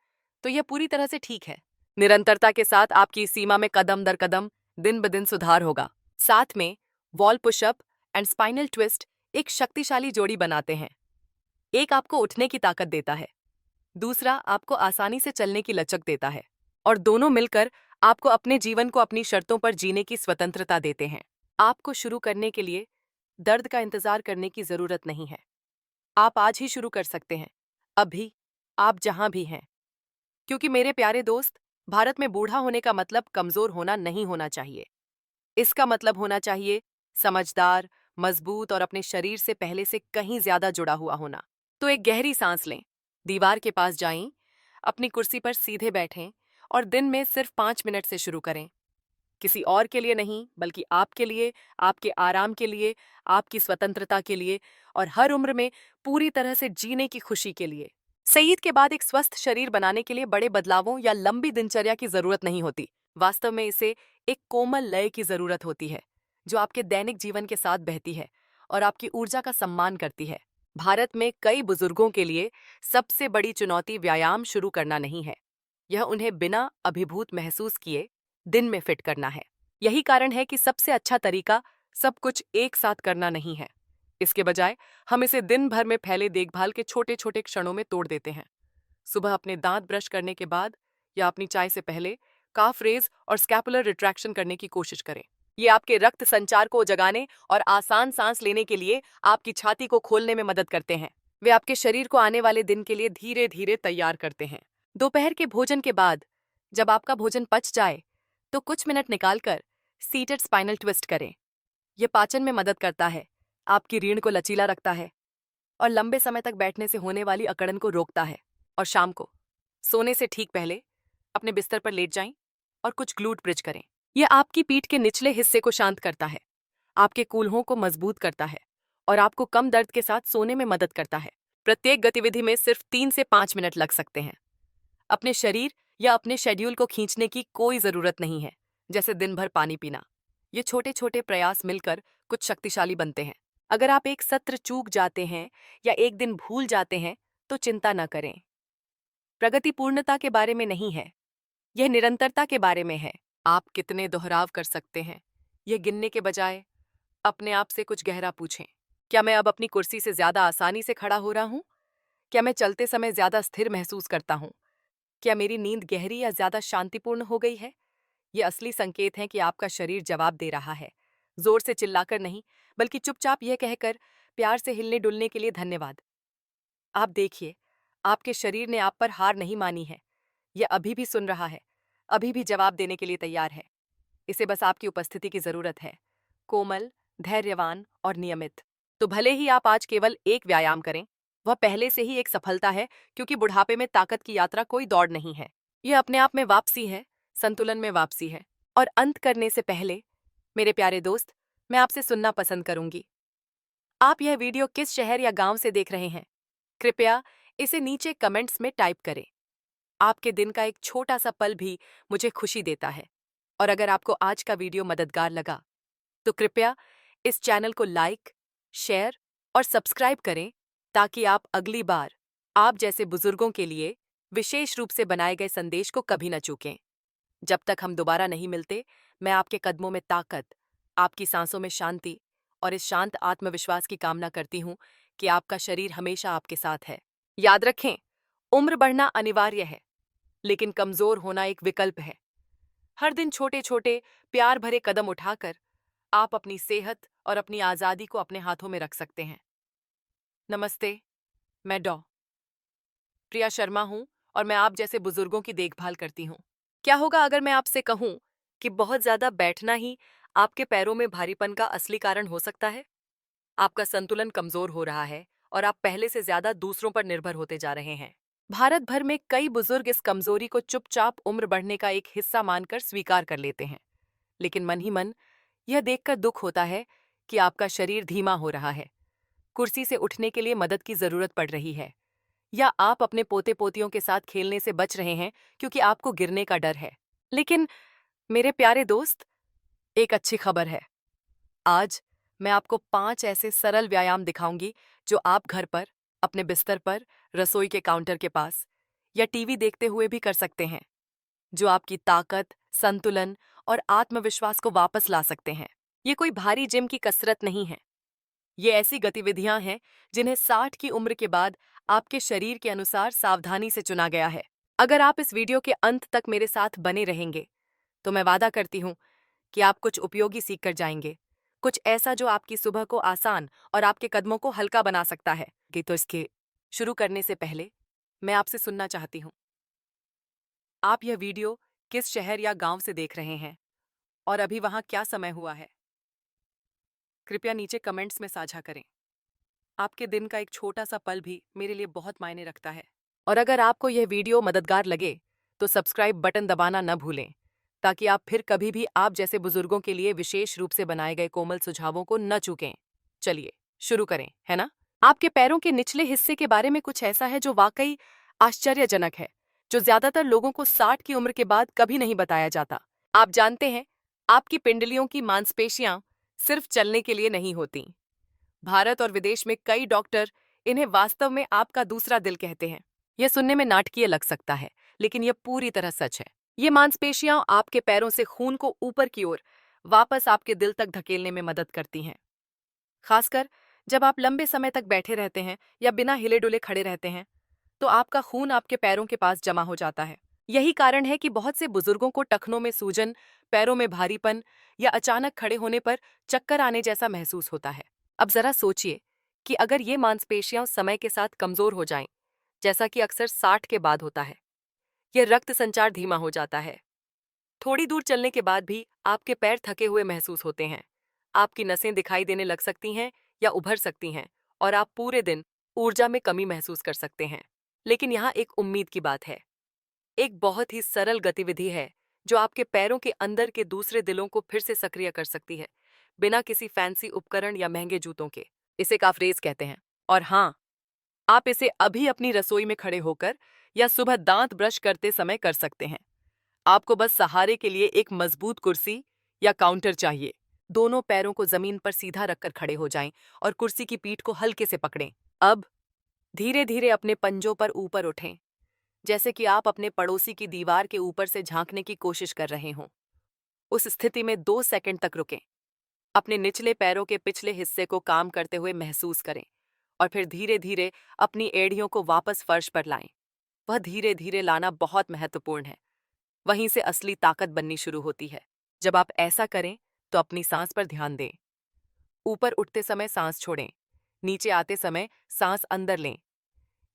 तो यह पूरी तरह से ठीक है। निरंतरता के साथ आपकी इस सीमा में कदम दर कदम दिन ब दिन सुधार होगा। साथ में wall pushup and spinal twist एक शक्तिशाली जोड़ी बनाते हैं। एक आपको उठने की ताकत देता है, दूसरा आपको आसानी से चलने की लचक देता है, और दोनों मिलकर आपको अपने जीवन को अपनी शर्तों पर जीने की स्वतंत्रता देते हैं। आपको शुरू करने के लिए दर्द का इंतजार करने की जरूरत नहीं है। आप आज ही शुरू कर सकते हैं, अभी, आप जहां भी हैं। क्योंकि मेरे प्यारे दोस्त, भारत में बूढ़ा होने का मतलब कमजोर होना नहीं होना चाहिए। इसका मतलब होना चाहिए समझदार, मजबूत और अपने शरीर से पहले से कहीं ज्यादा जुड़ा हुआ होना। तो एक गहरी सांस लें, दीवार के पास जाएं, अपनी कुर्सी पर सीधे बैठें और दिन में सिर्फ 5 मिनट से शुरू करें। किसी और के लिए नहीं, बल्कि आपके लिए, आपके आराम के लिए, आपकी स्वतंत्रता के लिए और हर उम्र में पूरी तरह से जीने की खुशी के लिए। सईद के बाद एक स्वस्थ शरीर बनाने के लिए बड़े बदलावों या लंबी दिनचर्या की जरूरत नहीं होती। वास्तव में इसे एक कोमल लय की जरूरत होती है जो आपके दैनिक जीवन के साथ बहती है और आपकी ऊर्जा का सम्मान करती है। भारत में कई बुजुर्गों के लिए सबसे बड़ी चुनौती व्यायाम शुरू करना नहीं है, यह उन्हें बिना अभिभूत महसूस किए दिन में फिट करना है। यही कारण है कि सबसे अच्छा तरीका सब कुछ एक साथ करना नहीं है। इसके बजाय हम इसे दिन भर में फैले देखभाल के छोटे छोटे क्षणों में तोड़ देते हैं। सुबह अपने दांत ब्रश करने के बाद या अपनी चाय से पहले काफ रेज और स्कैपुलर रिट्रैक्शन करने की कोशिश करें। ये आपके रक्त संचार को जगाने और आसान सांस लेने के लिए आपकी छाती को खोलने में मदद करते हैं। वे आपके शरीर को आने वाले दिन के लिए धीरे धीरे तैयार करते हैं। दोपहर के भोजन के बाद जब आपका भोजन पच जाए तो कुछ मिनट निकालकर सीटेड स्पाइनल ट्विस्ट करें। यह पाचन में मदद करता है, आपकी रीढ़ को लचीला रखता है और लंबे समय तक बैठने से होने वाली अकड़न को रोकता है। और शाम को सोने से ठीक पहले अपने बिस्तर पर लेट जाएं और कुछ ग्लूट ब्रिज करें। यह आपकी पीठ के निचले हिस्से को शांत करता है, आपके कूल्हों को मजबूत करता है और आपको कम दर्द के साथ सोने में मदद करता है। प्रत्येक गतिविधि में सिर्फ 3 से 5 मिनट लग सकते हैं। अपने शरीर या अपने शेड्यूल को खींचने की कोई जरूरत नहीं है, जैसे दिन भर पानी पीना। ये छोटे छोटे प्रयास मिलकर कुछ शक्तिशाली बनते हैं। अगर आप एक सत्र चूक जाते हैं या एक दिन भूल जाते हैं तो चिंता न करें। प्रगति पूर्णता के बारे में नहीं है, यह निरंतरता के बारे में है। आप कितने दोहराव कर सकते हैं, यह गिनने के बजाय अपने आप से कुछ गहरा पूछें। क्या मैं अब अपनी कुर्सी से ज्यादा आसानी से खड़ा हो रहा हूं? क्या मैं चलते समय ज्यादा स्थिर महसूस करता हूं? क्या मेरी नींद गहरी या ज्यादा शांतिपूर्ण हो गई है? ये असली संकेत हैं कि आपका शरीर जवाब दे रहा है। जोर से चिल्लाकर नहीं, बल्कि चुपचाप यह कहकर प्यार से हिलने डुलने के लिए धन्यवाद। आप देखिए, आपके शरीर ने आप पर हार नहीं मानी है। यह अभी भी सुन रहा है, अभी भी जवाब देने के लिए तैयार है। इसे बस आपकी उपस्थिति की जरूरत है, कोमल, धैर्यवान और नियमित। तो भले ही आप आज केवल एक व्यायाम करें, वह पहले से ही एक सफलता है, क्योंकि बुढ़ापे में ताकत की यात्रा कोई दौड़ नहीं है। यह अपने आप में वापसी है, संतुलन में वापसी है। और अंत करने से पहले मेरे प्यारे दोस्त, मैं आपसे सुनना पसंद करूंगी। आप यह वीडियो किस शहर या गांव से देख रहे हैं? कृपया इसे नीचे कमेंट्स में टाइप करें। आपके दिन का एक छोटा सा पल भी मुझे खुशी देता है। और अगर आपको आज का वीडियो मददगार लगा तो कृपया इस चैनल को लाइक, शेयर और सब्सक्राइब करें, ताकि आप अगली बार आप जैसे बुजुर्गों के लिए विशेष रूप से बनाए गए संदेश को कभी न चूकें। जब तक हम दोबारा नहीं मिलते, मैं आपके कदमों में ताकत, आपकी सांसों में शांति और इस शांत आत्मविश्वास की कामना करती हूँ कि आपका शरीर हमेशा आपके साथ है। याद रखें, उम्र बढ़ना अनिवार्य है, लेकिन कमजोर होना एक विकल्प है। हर दिन छोटे छोटे प्यार भरे कदम उठाकर आप अपनी सेहत और अपनी आजादी को अपने हाथों में रख सकते हैं। नमस्ते, मैं डॉ. प्रिया शर्मा हूं और मैं आप जैसे बुजुर्गों की देखभाल करती हूं। क्या होगा अगर मैं आपसे कहूं कि बहुत ज्यादा बैठना ही आपके पैरों में भारीपन का असली कारण हो सकता है? आपका संतुलन कमजोर हो रहा है और आप पहले से ज्यादा दूसरों पर निर्भर होते जा रहे हैं। भारत भर में कई बुजुर्ग इस कमजोरी को चुपचाप उम्र बढ़ने का एक हिस्सा मानकर स्वीकार कर लेते हैं, लेकिन मन ही मन यह देखकर दुख होता है कि आपका शरीर धीमा हो रहा है, कुर्सी से उठने के लिए मदद की जरूरत पड़ रही है, या आप अपने पोते पोतियों के साथ खेलने से बच रहे हैं क्योंकि आपको गिरने का डर है। लेकिन मेरे प्यारे दोस्त, एक अच्छी खबर है। आज मैं आपको 5 ऐसे सरल व्यायाम दिखाऊंगी जो आप घर पर, अपने बिस्तर पर, रसोई के काउंटर के पास या टीवी देखते हुए भी कर सकते हैं, जो आपकी ताकत, संतुलन और आत्मविश्वास को वापस ला सकते हैं। ये कोई भारी जिम की कसरत नहीं है। ये ऐसी गतिविधियां हैं जिन्हें 60 की उम्र के बाद आपके शरीर के अनुसार सावधानी से चुना गया है। अगर आप इस वीडियो के अंत तक मेरे साथ बने रहेंगे, तो मैं वादा करती हूँ कि आप कुछ उपयोगी सीख कर जाएंगे, कुछ ऐसा जो आपकी सुबह को आसान और आपके कदमों को हल्का बना सकता है। तो इसके शुरू करने से पहले मैं आपसे सुनना चाहती हूँ, आप यह वीडियो किस शहर या गांव से देख रहे हैं और अभी वहां क्या समय हुआ है? कृपया नीचे कमेंट्स में साझा करें। आपके दिन का एक छोटा सा पल भी मेरे लिए बहुत मायने रखता है। और अगर आपको यह वीडियो मददगार लगे तो सब्सक्राइब बटन दबाना न भूलें, ताकि आप फिर कभी भी आप जैसे बुजुर्गों के लिए विशेष रूप से बनाए गए कोमल सुझावों को न चूकें। चलिए शुरू करें, है ना? आपके पैरों के निचले हिस्से के बारे में कुछ ऐसा है जो वाकई आश्चर्यजनक है, जो ज्यादातर लोगों को 60 की उम्र के बाद कभी नहीं बताया जाता। आप जानते हैं, आपकी पिंडलियों की मांसपेशियां सिर्फ चलने के लिए नहीं होती। भारत और विदेश में कई डॉक्टर इन्हें वास्तव में आपका दूसरा दिल कहते हैं। यह सुनने में नाटकीय लग सकता है, लेकिन यह पूरी तरह सच है। ये मांसपेशियां आपके पैरों से खून को ऊपर की ओर वापस आपके दिल तक धकेलने में मदद करती हैं। खासकर जब आप लंबे समय तक बैठे रहते हैं या बिना हिले डुले खड़े रहते हैं, तो आपका खून आपके पैरों के पास जमा हो जाता है। यही कारण है कि बहुत से बुजुर्गों को टखनों में सूजन, पैरों में भारीपन या अचानक खड़े होने पर चक्कर आने जैसा महसूस होता है। अब जरा सोचिए कि अगर ये मांसपेशियां समय के साथ कमजोर हो जाएं, जैसा कि अक्सर 60 के बाद होता है, यह रक्त संचार धीमा हो जाता है। थोड़ी दूर चलने के बाद भी आपके पैर थके हुए महसूस होते हैं। आपकी नसें दिखाई देने लग सकती हैं या उभर सकती हैं और आप पूरे दिन ऊर्जा में कमी महसूस कर सकते हैं। लेकिन यहाँ एक उम्मीद की बात है। एक बहुत ही सरल गतिविधि है जो आपके पैरों के अंदर के दूसरे दिलों को फिर से सक्रिय कर सकती है, बिना किसी फैंसी उपकरण या महंगे जूतों के। इसे काफ रेस कहते हैं। और हाँ, आप इसे अभी अपनी रसोई में खड़े होकर या सुबह दांत ब्रश करते समय कर सकते हैं। आपको बस सहारे के लिए एक मजबूत कुर्सी या काउंटर चाहिए। दोनों पैरों को जमीन पर सीधा रखकर खड़े हो जाएं और कुर्सी की पीठ को हल्के से पकड़ें। अब धीरे धीरे अपने पंजों पर ऊपर उठें, जैसे कि आप अपने पड़ोसी की दीवार के ऊपर से झांकने की कोशिश कर रहे हों। उस स्थिति में 2 सेकंड तक रुकें। अपने निचले पैरों के पिछले हिस्से को काम करते हुए महसूस करें और फिर धीरे धीरे अपनी एड़ियों को वापस फर्श पर लाएं। वह धीरे धीरे लाना बहुत महत्वपूर्ण है। वहीं से असली ताकत बननी शुरू होती है। जब आप ऐसा करें तो अपनी सांस पर ध्यान दें। ऊपर उठते समय सांस छोड़ें, नीचे आते समय सांस अंदर लें।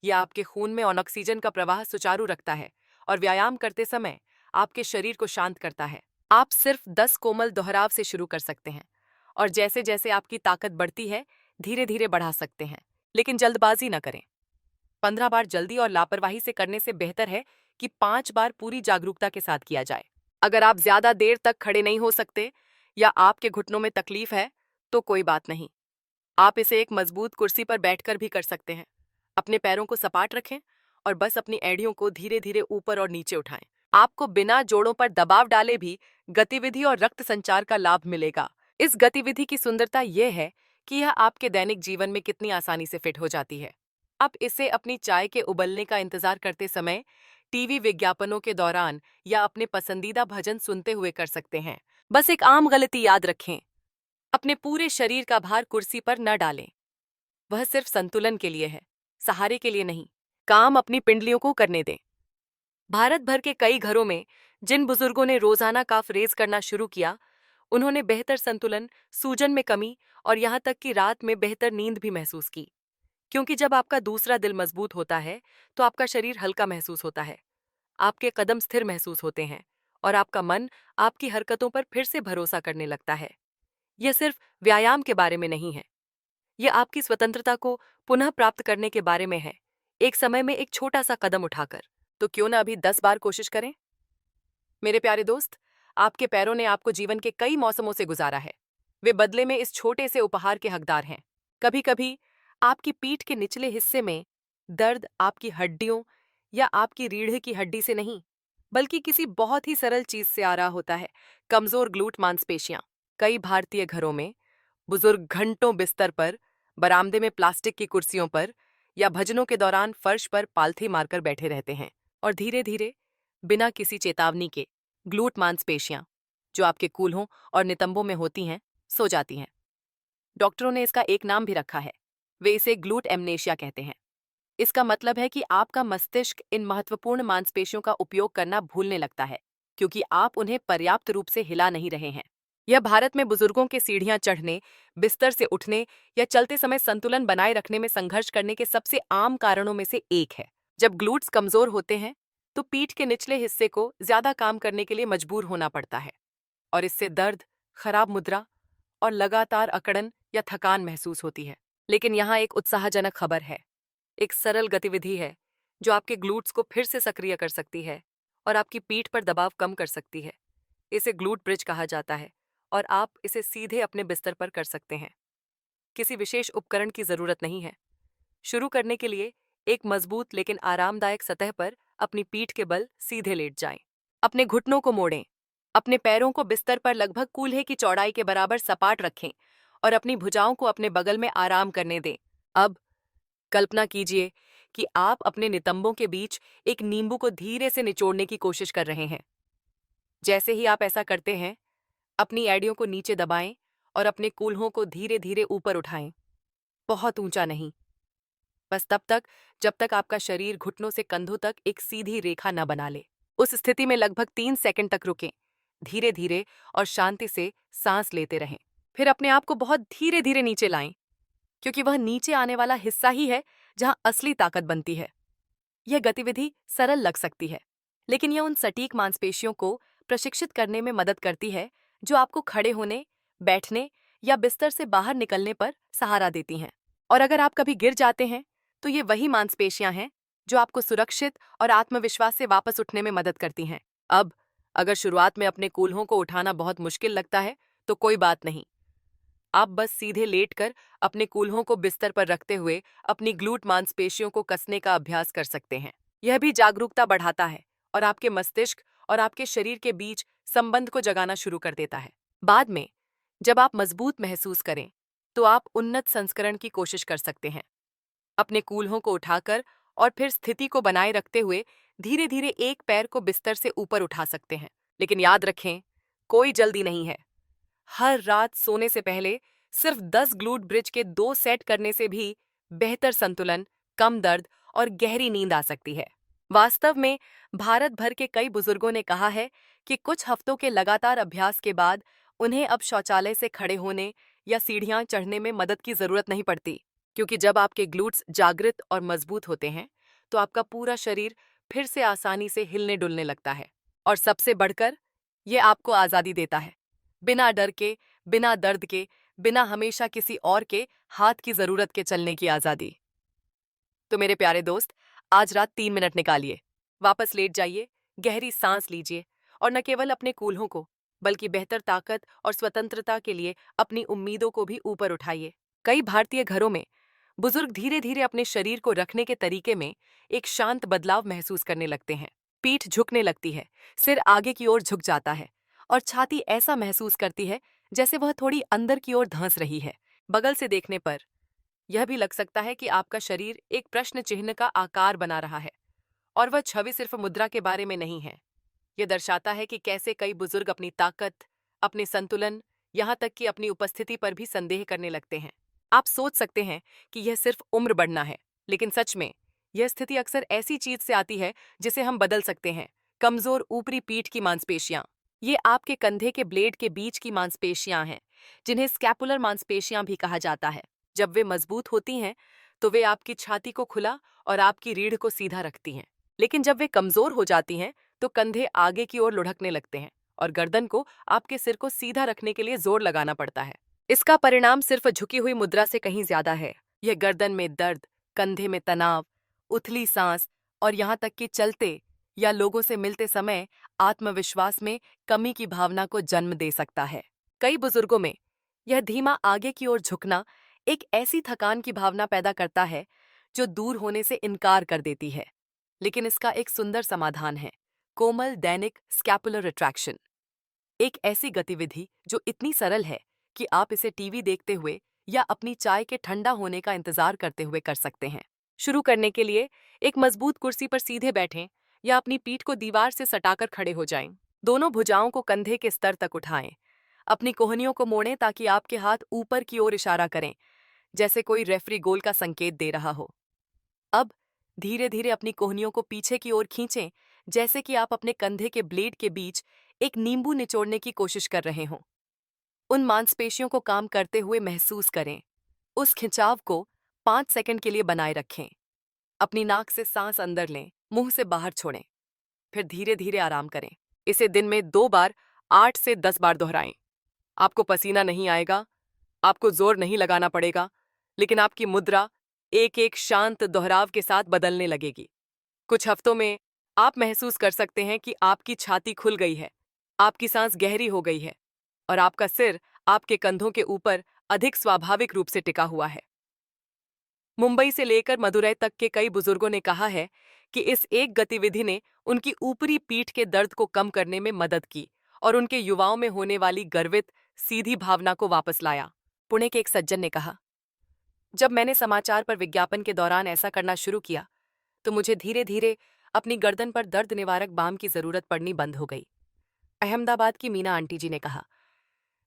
यह आपके खून में ऑक्सीजन का प्रवाह सुचारू रखता है और व्यायाम करते समय आपके शरीर को शांत करता है। आप सिर्फ 10 कोमल दोहराव से शुरू कर सकते हैं और जैसे जैसे आपकी ताकत बढ़ती है धीरे धीरे बढ़ा सकते हैं, लेकिन जल्दबाजी न करें। 15 बार जल्दी और लापरवाही से करने से बेहतर है कि 5 बार पूरी जागरूकता के साथ किया जाए। अगर आप ज्यादा देर तक खड़े नहीं हो सकते या आपके घुटनों में तकलीफ है तो कोई बात नहीं। आप इसे एक मजबूत कुर्सी पर बैठकर भी कर सकते हैं। अपने पैरों को सपाट रखें और बस अपनी एड़ियों को धीरे धीरे ऊपर और नीचे उठाएं। आपको बिना जोड़ों पर दबाव डाले भी गतिविधि और रक्त संचार का लाभ मिलेगा। इस गतिविधि की सुंदरता यह है कि यह आपके दैनिक जीवन में कितनी आसानी से फिट हो जाती है। आप इसे अपनी चाय के उबलने का इंतजार करते समय, टीवी विज्ञापनों के दौरान या अपने पसंदीदा भजन सुनते हुए कर सकते हैं। बस एक आम गलती याद रखें, अपने पूरे शरीर का भार कुर्सी पर न डालें। वह सिर्फ संतुलन के लिए है, सहारे के लिए नहीं। काम अपनी पिंडलियों को करने दें। भारत भर के कई घरों में जिन बुजुर्गों ने रोजाना काफ रेस करना शुरू किया, उन्होंने बेहतर संतुलन, सूजन में कमी और यहाँ तक कि रात में बेहतर नींद भी महसूस की। क्योंकि जब आपका दूसरा दिल मजबूत होता है तो आपका शरीर हल्का महसूस होता है, आपके कदम स्थिर महसूस होते हैं और आपका मन आपकी हरकतों पर फिर से भरोसा करने लगता है। यह सिर्फ व्यायाम के बारे में नहीं है, यह आपकी स्वतंत्रता को पुनः प्राप्त करने के बारे में है, एक समय में एक छोटा सा कदम उठाकर। तो क्यों ना अभी 10 बार कोशिश करें। मेरे प्यारे दोस्त, आपके पैरों ने आपको जीवन के कई मौसमों से गुजारा है। वे बदले में इस छोटे से उपहार के हकदार हैं। कभी कभी आपकी पीठ के निचले हिस्से में दर्द आपकी हड्डियों या आपकी रीढ़ की हड्डी से नहीं, बल्कि किसी बहुत ही सरल चीज से आ रहा होता है, कमजोर ग्लूट मांसपेशियां। कई भारतीय घरों में बुजुर्ग घंटों बिस्तर पर, बरामदे में प्लास्टिक की कुर्सियों पर या भजनों के दौरान फर्श पर पालथी मारकर बैठे रहते हैं और धीरे धीरे, बिना किसी चेतावनी के, ग्लूट मांसपेशियां जो आपके कूल्हों और नितंबों में होती हैं, सो जाती हैं। डॉक्टरों ने इसका एक नाम भी रखा है, वे इसे ग्लूट एमनेशिया कहते हैं। इसका मतलब है कि आपका मस्तिष्क इन महत्वपूर्ण मांसपेशियों का उपयोग करना भूलने लगता है, क्योंकि आप उन्हें पर्याप्त रूप से हिला नहीं रहे हैं। यह भारत में बुजुर्गों के सीढ़ियां चढ़ने, बिस्तर से उठने या चलते समय संतुलन बनाए रखने में संघर्ष करने के सबसे आम कारणों में से एक है। जब ग्लूट्स कमजोर होते हैं तो पीठ के निचले हिस्से को ज्यादा काम करने के लिए मजबूर होना पड़ता है और इससे दर्द, खराब मुद्रा और लगातार अकड़न या थकान महसूस होती है। लेकिन यहाँ एक उत्साहजनक खबर है। एक सरल गतिविधि है जो आपके ग्लूट्स को फिर से सक्रिय कर सकती है और आपकी पीठ पर दबाव कम कर सकती है। इसे ग्लूट ब्रिज कहा जाता है और आप इसे सीधे अपने बिस्तर पर कर सकते हैं। किसी विशेष उपकरण की जरूरत नहीं है। शुरू करने के लिए एक मजबूत लेकिन आरामदायक सतह पर अपनी पीठ के बल सीधे लेट जाएं। अपने घुटनों को मोड़ें। अपने पैरों को बिस्तर पर लगभग कूल्हे की चौड़ाई के बराबर सपाट रखें और अपनी भुजाओं को अपने बगल में आराम करने दें। अब कल्पना कीजिए कि आप अपने नितंबों के बीच एक नींबू को धीरे से निचोड़ने की कोशिश कर रहे हैं। जैसे ही आप ऐसा करते हैं, अपनी एड़ियों को नीचे दबाएं और अपने कूल्हों को धीरे धीरे ऊपर उठाएं। बहुत ऊंचा नहीं, बस तब तक जब तक आपका शरीर घुटनों से कंधों तक एक सीधी रेखा न बना ले। उस स्थिति में लगभग 3 सेकंड तक रुकें। धीरे धीरे और शांति से सांस लेते रहें। फिर अपने आप को बहुत धीरे धीरे नीचे लाएं, क्योंकि वह नीचे आने वाला हिस्सा ही है जहां असली ताकत बनती है। यह गतिविधि सरल लग सकती है, लेकिन यह उन सटीक मांसपेशियों को प्रशिक्षित करने में मदद करती है जो आपको खड़े होने, बैठने या बिस्तर से बाहर निकलने पर सहारा देती हैं। और अगर आप कभी गिर जाते हैं, तो ये वही मांसपेशियां हैं जो आपको सुरक्षित और आत्मविश्वास से वापस उठने में मदद करती हैं। अब अगर शुरुआत में अपने कूल्हों को उठाना बहुत मुश्किल लगता है, तो कोई बात नहीं। आप बस सीधे लेटकर अपने कूल्हों को बिस्तर पर रखते हुए अपनी ग्लूट मांसपेशियों को कसने का अभ्यास कर सकते हैं। यह भी जागरूकता बढ़ाता है और आपके मस्तिष्क और आपके शरीर के बीच संबंध को जगाना शुरू कर देता है। बाद में जब आप मजबूत महसूस करें, तो आप उन्नत संस्करण की कोशिश कर सकते हैं। अपने कूल्हों को उठाकर और फिर स्थिति को बनाए रखते हुए धीरे धीरे एक पैर को बिस्तर से ऊपर उठा सकते हैं। लेकिन याद रखें, कोई जल्दी नहीं है। हर रात सोने से पहले सिर्फ 10 ग्लूट ब्रिज के 2 सेट करने से भी बेहतर संतुलन, कम दर्द और गहरी नींद आ सकती है। वास्तव में भारत भर के कई बुजुर्गों ने कहा है कि कुछ हफ्तों के लगातार अभ्यास के बाद उन्हें अब शौचालय से खड़े होने या सीढ़ियां चढ़ने में मदद की जरूरत नहीं पड़ती, क्योंकि जब आपके ग्लूट्स जागृत और मजबूत होते हैं, तो आपका पूरा शरीर फिर से आसानी से हिलने डुलने लगता है। और सबसे बढ़कर, ये आपको आज़ादी देता है। बिना डर के, बिना दर्द के, बिना हमेशा किसी और के हाथ की जरूरत के चलने की आज़ादी। तो मेरे प्यारे दोस्त, आज रात 3 मिनट निकालिए, वापस लेट जाइए, गहरी सांस लीजिए और न केवल अपने कूल्हों को, बल्कि बेहतर ताकत और स्वतंत्रता के लिए अपनी उम्मीदों को भी ऊपर उठाइए। कई भारतीय घरों में बुजुर्ग धीरे धीरे अपने शरीर को रखने के तरीके में एक शांत बदलाव महसूस करने लगते हैं। पीठ झुकने लगती है, सिर आगे की ओर झुक जाता है और छाती ऐसा महसूस करती है जैसे वह थोड़ी अंदर की ओर धंस रही है। बगल से देखने पर यह भी लग सकता है कि आपका शरीर एक प्रश्न चिन्ह का आकार बना रहा है, और वह छवि सिर्फ मुद्रा के बारे में नहीं है। यह दर्शाता है कि कैसे कई बुजुर्ग अपनी ताकत, अपने संतुलन, यहाँ तक कि अपनी उपस्थिति पर भी संदेह करने लगते हैं। आप सोच सकते हैं कि यह सिर्फ उम्र बढ़ना है, लेकिन सच में यह स्थिति अक्सर ऐसी चीज से आती है जिसे हम बदल सकते हैं। कमजोर ऊपरी पीठ की मांसपेशियां, ये आपके कंधे के ब्लेड के बीच की मांसपेशियां हैं, जिन्हें स्कैपुलर मांसपेशियां भी कहा जाता है। जब वे मजबूत होती हैं, तो वे आपकी छाती को खुला और आपकी रीढ़ को सीधा रखती हैं। लेकिन जब वे कमजोर हो जाती हैं, तो कंधे आगे की ओर लुढ़कने लगते हैं और गर्दन को आपके सिर को सीधा रखने के लिए जोर लगाना पड़ता है। इसका परिणाम सिर्फ झुकी हुई मुद्रा से कहीं ज्यादा है। यह गर्दन में दर्द, कंधे में तनाव, उथली सांस और यहाँ तक कि चलते या लोगों से मिलते समय आत्मविश्वास में कमी की भावना को जन्म दे सकता है। कई बुजुर्गों में यह धीमा आगे की ओर झुकना एक ऐसी थकान की भावना पैदा करता है जो दूर होने से इनकार कर देती है। लेकिन इसका एक सुंदर समाधान है, कोमल दैनिक स्कैपुलर रिट्रैक्शन। एक ऐसी गतिविधि जो इतनी सरल है कि आप इसे टीवी देखते हुए या अपनी चाय के ठंडा होने का इंतजार करते हुए कर सकते हैं। शुरू करने के लिए एक मजबूत कुर्सी पर सीधे बैठें या अपनी पीठ को दीवार से सटाकर खड़े हो जाएं। दोनों भुजाओं को कंधे के स्तर तक उठाएं। अपनी कोहनियों को मोड़ें ताकि आपके हाथ ऊपर की ओर इशारा करें, जैसे कोई रेफरी गोल का संकेत दे रहा हो। अब धीरे धीरे अपनी कोहनियों को पीछे की ओर खींचें, जैसे कि आप अपने कंधे के ब्लेड के बीच एक नींबू निचोड़ने की कोशिश कर रहे हों। उन मांसपेशियों को काम करते हुए महसूस करें। उस खिंचाव को 5 सेकंड के लिए बनाए रखें। अपनी नाक से सांस अंदर लें, मुंह से बाहर छोड़ें, फिर धीरे धीरे आराम करें। इसे दिन में 2 बार 8 से 10 बार दोहराएं। आपको पसीना नहीं आएगा, आपको जोर नहीं लगाना पड़ेगा, लेकिन आपकी मुद्रा एक एक शांत दोहराव के साथ बदलने लगेगी। कुछ हफ्तों में आप महसूस कर सकते हैं कि आपकी छाती खुल गई है, आपकी सांस गहरी हो गई है और आपका सिर आपके कंधों के ऊपर अधिक स्वाभाविक रूप से टिका हुआ है। मुंबई से लेकर मदुरै तक के कई बुजुर्गों ने कहा है कि इस एक गतिविधि ने उनकी ऊपरी पीठ के दर्द को कम करने में मदद की और उनके युवाओं में होने वाली गर्वित, सीधी भावना को वापस लाया। पुणे के एक सज्जन ने कहा, जब मैंने समाचार पर विज्ञापन के दौरान ऐसा करना शुरू किया, तो मुझे धीरे धीरे अपनी गर्दन पर दर्द निवारक बाम की जरूरत पड़नी बंद हो गई। अहमदाबाद की मीना आंटी जी ने कहा,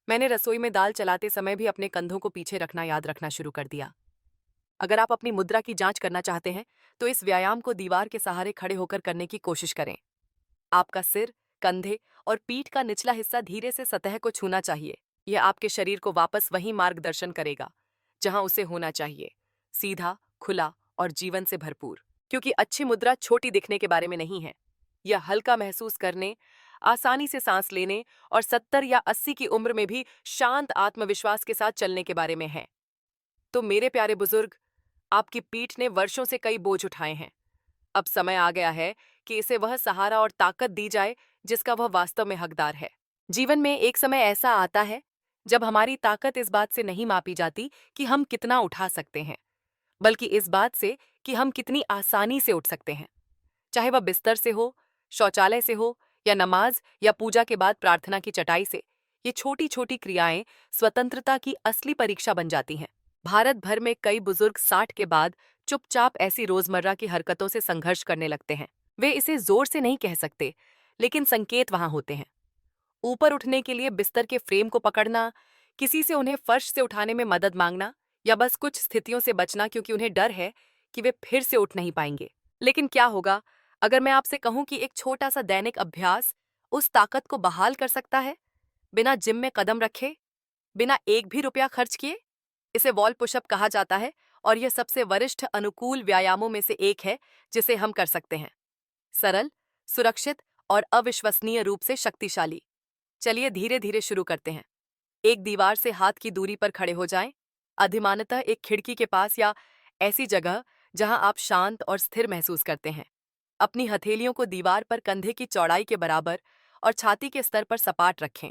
मैंने रसोई में दाल चलाते समय भी अपने कंधों को पीछे रखना याद रखना शुरू कर दिया। अगर आप अपनी मुद्रा की जांच करना चाहते हैं, तो इस व्यायाम को दीवार के सहारे खड़े होकर करने की कोशिश करें। आपका सिर, कंधे और पीठ का निचला हिस्सा धीरे से सतह को छूना चाहिए। यह आपके शरीर को वापस वही मार्गदर्शन करेगा जहां उसे होना चाहिए, सीधा, खुला और जीवन से भरपूर। क्योंकि अच्छी मुद्रा छोटी दिखने के बारे में नहीं है। यह हल्का महसूस करने, आसानी से सांस लेने और 70 या 80 की उम्र में भी शांत आत्मविश्वास के साथ चलने के बारे में है। तो मेरे प्यारे बुजुर्ग, आपकी पीठ ने वर्षों से कई बोझ उठाए हैं। अब समय आ गया है कि इसे वह सहारा और ताकत दी जाए जिसका वह वास्तव में हकदार है। जीवन में एक समय ऐसा आता है जब हमारी ताकत इस बात से नहीं मापी जाती कि हम कितना उठा सकते हैं, बल्कि इस बात से कि हम कितनी आसानी से उठ सकते हैं। चाहे वह बिस्तर से हो, शौचालय से हो या नमाज या पूजा के बाद प्रार्थना की चटाई से, ये छोटी छोटी क्रियाएं स्वतंत्रता की असली परीक्षा बन जाती हैं। भारत भर में कई बुजुर्ग 60 के बाद चुपचाप ऐसी रोजमर्रा की हरकतों से संघर्ष करने लगते हैं। वे इसे जोर से नहीं कह सकते, लेकिन संकेत वहां होते हैं। ऊपर उठने के लिए बिस्तर के फ्रेम को पकड़ना, किसी से उन्हें फर्श से उठाने में मदद मांगना, या बस कुछ स्थितियों से बचना क्योंकि उन्हें डर है कि वे फिर से उठ नहीं पाएंगे। लेकिन क्या होगा अगर मैं आपसे कहूं कि एक छोटा सा दैनिक अभ्यास उस ताकत को बहाल कर सकता है, बिना जिम में कदम रखे, बिना एक भी रुपया खर्च किए? इसे वॉल पुशअप कहा जाता है और यह सबसे वरिष्ठ अनुकूल व्यायामों में से एक है जिसे हम कर सकते हैं। सरल, सुरक्षित और अविश्वसनीय रूप से शक्तिशाली। चलिए धीरे धीरे शुरू करते हैं। एक दीवार से हाथ की दूरी पर खड़े हो जाएं, अधिमानतः एक खिड़की के पास या ऐसी जगह जहां आप शांत और स्थिर महसूस करते हैं। अपनी हथेलियों को दीवार पर कंधे की चौड़ाई के बराबर और छाती के स्तर पर सपाट रखें।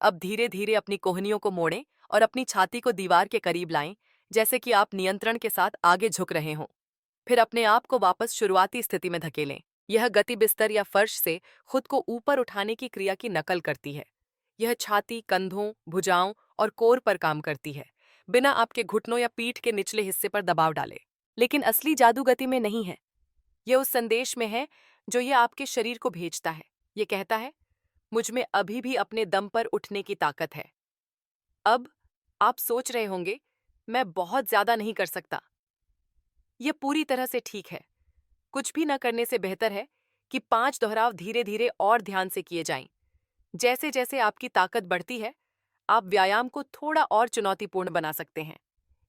अब धीरे धीरे अपनी कोहनियों को मोड़ें और अपनी छाती को दीवार के करीब लाएं, जैसे कि आप नियंत्रण के साथ आगे झुक रहे हों। फिर अपने आप को वापस शुरुआती स्थिति में धकेलें। यह गति बिस्तर या फर्श से खुद को ऊपर उठाने की क्रिया की नकल करती है। यह छाती, कंधों, भुजाओं और कोर पर काम करती है, बिना आपके घुटनों या पीठ के निचले हिस्से पर दबाव डाले। लेकिन असली जादू गति में नहीं है, यह उस संदेश में है जो ये आपके शरीर को भेजता है। ये कहता है, मुझ में अभी भी अपने दम पर उठने की ताकत है। अब आप सोच रहे होंगे, मैं बहुत ज्यादा नहीं कर सकता। यह पूरी तरह से ठीक है। कुछ भी न करने से बेहतर है कि 5 दोहराव धीरे धीरे और ध्यान से किए जाएं। जैसे जैसे आपकी ताकत बढ़ती है, आप व्यायाम को थोड़ा और चुनौतीपूर्ण बना सकते हैं।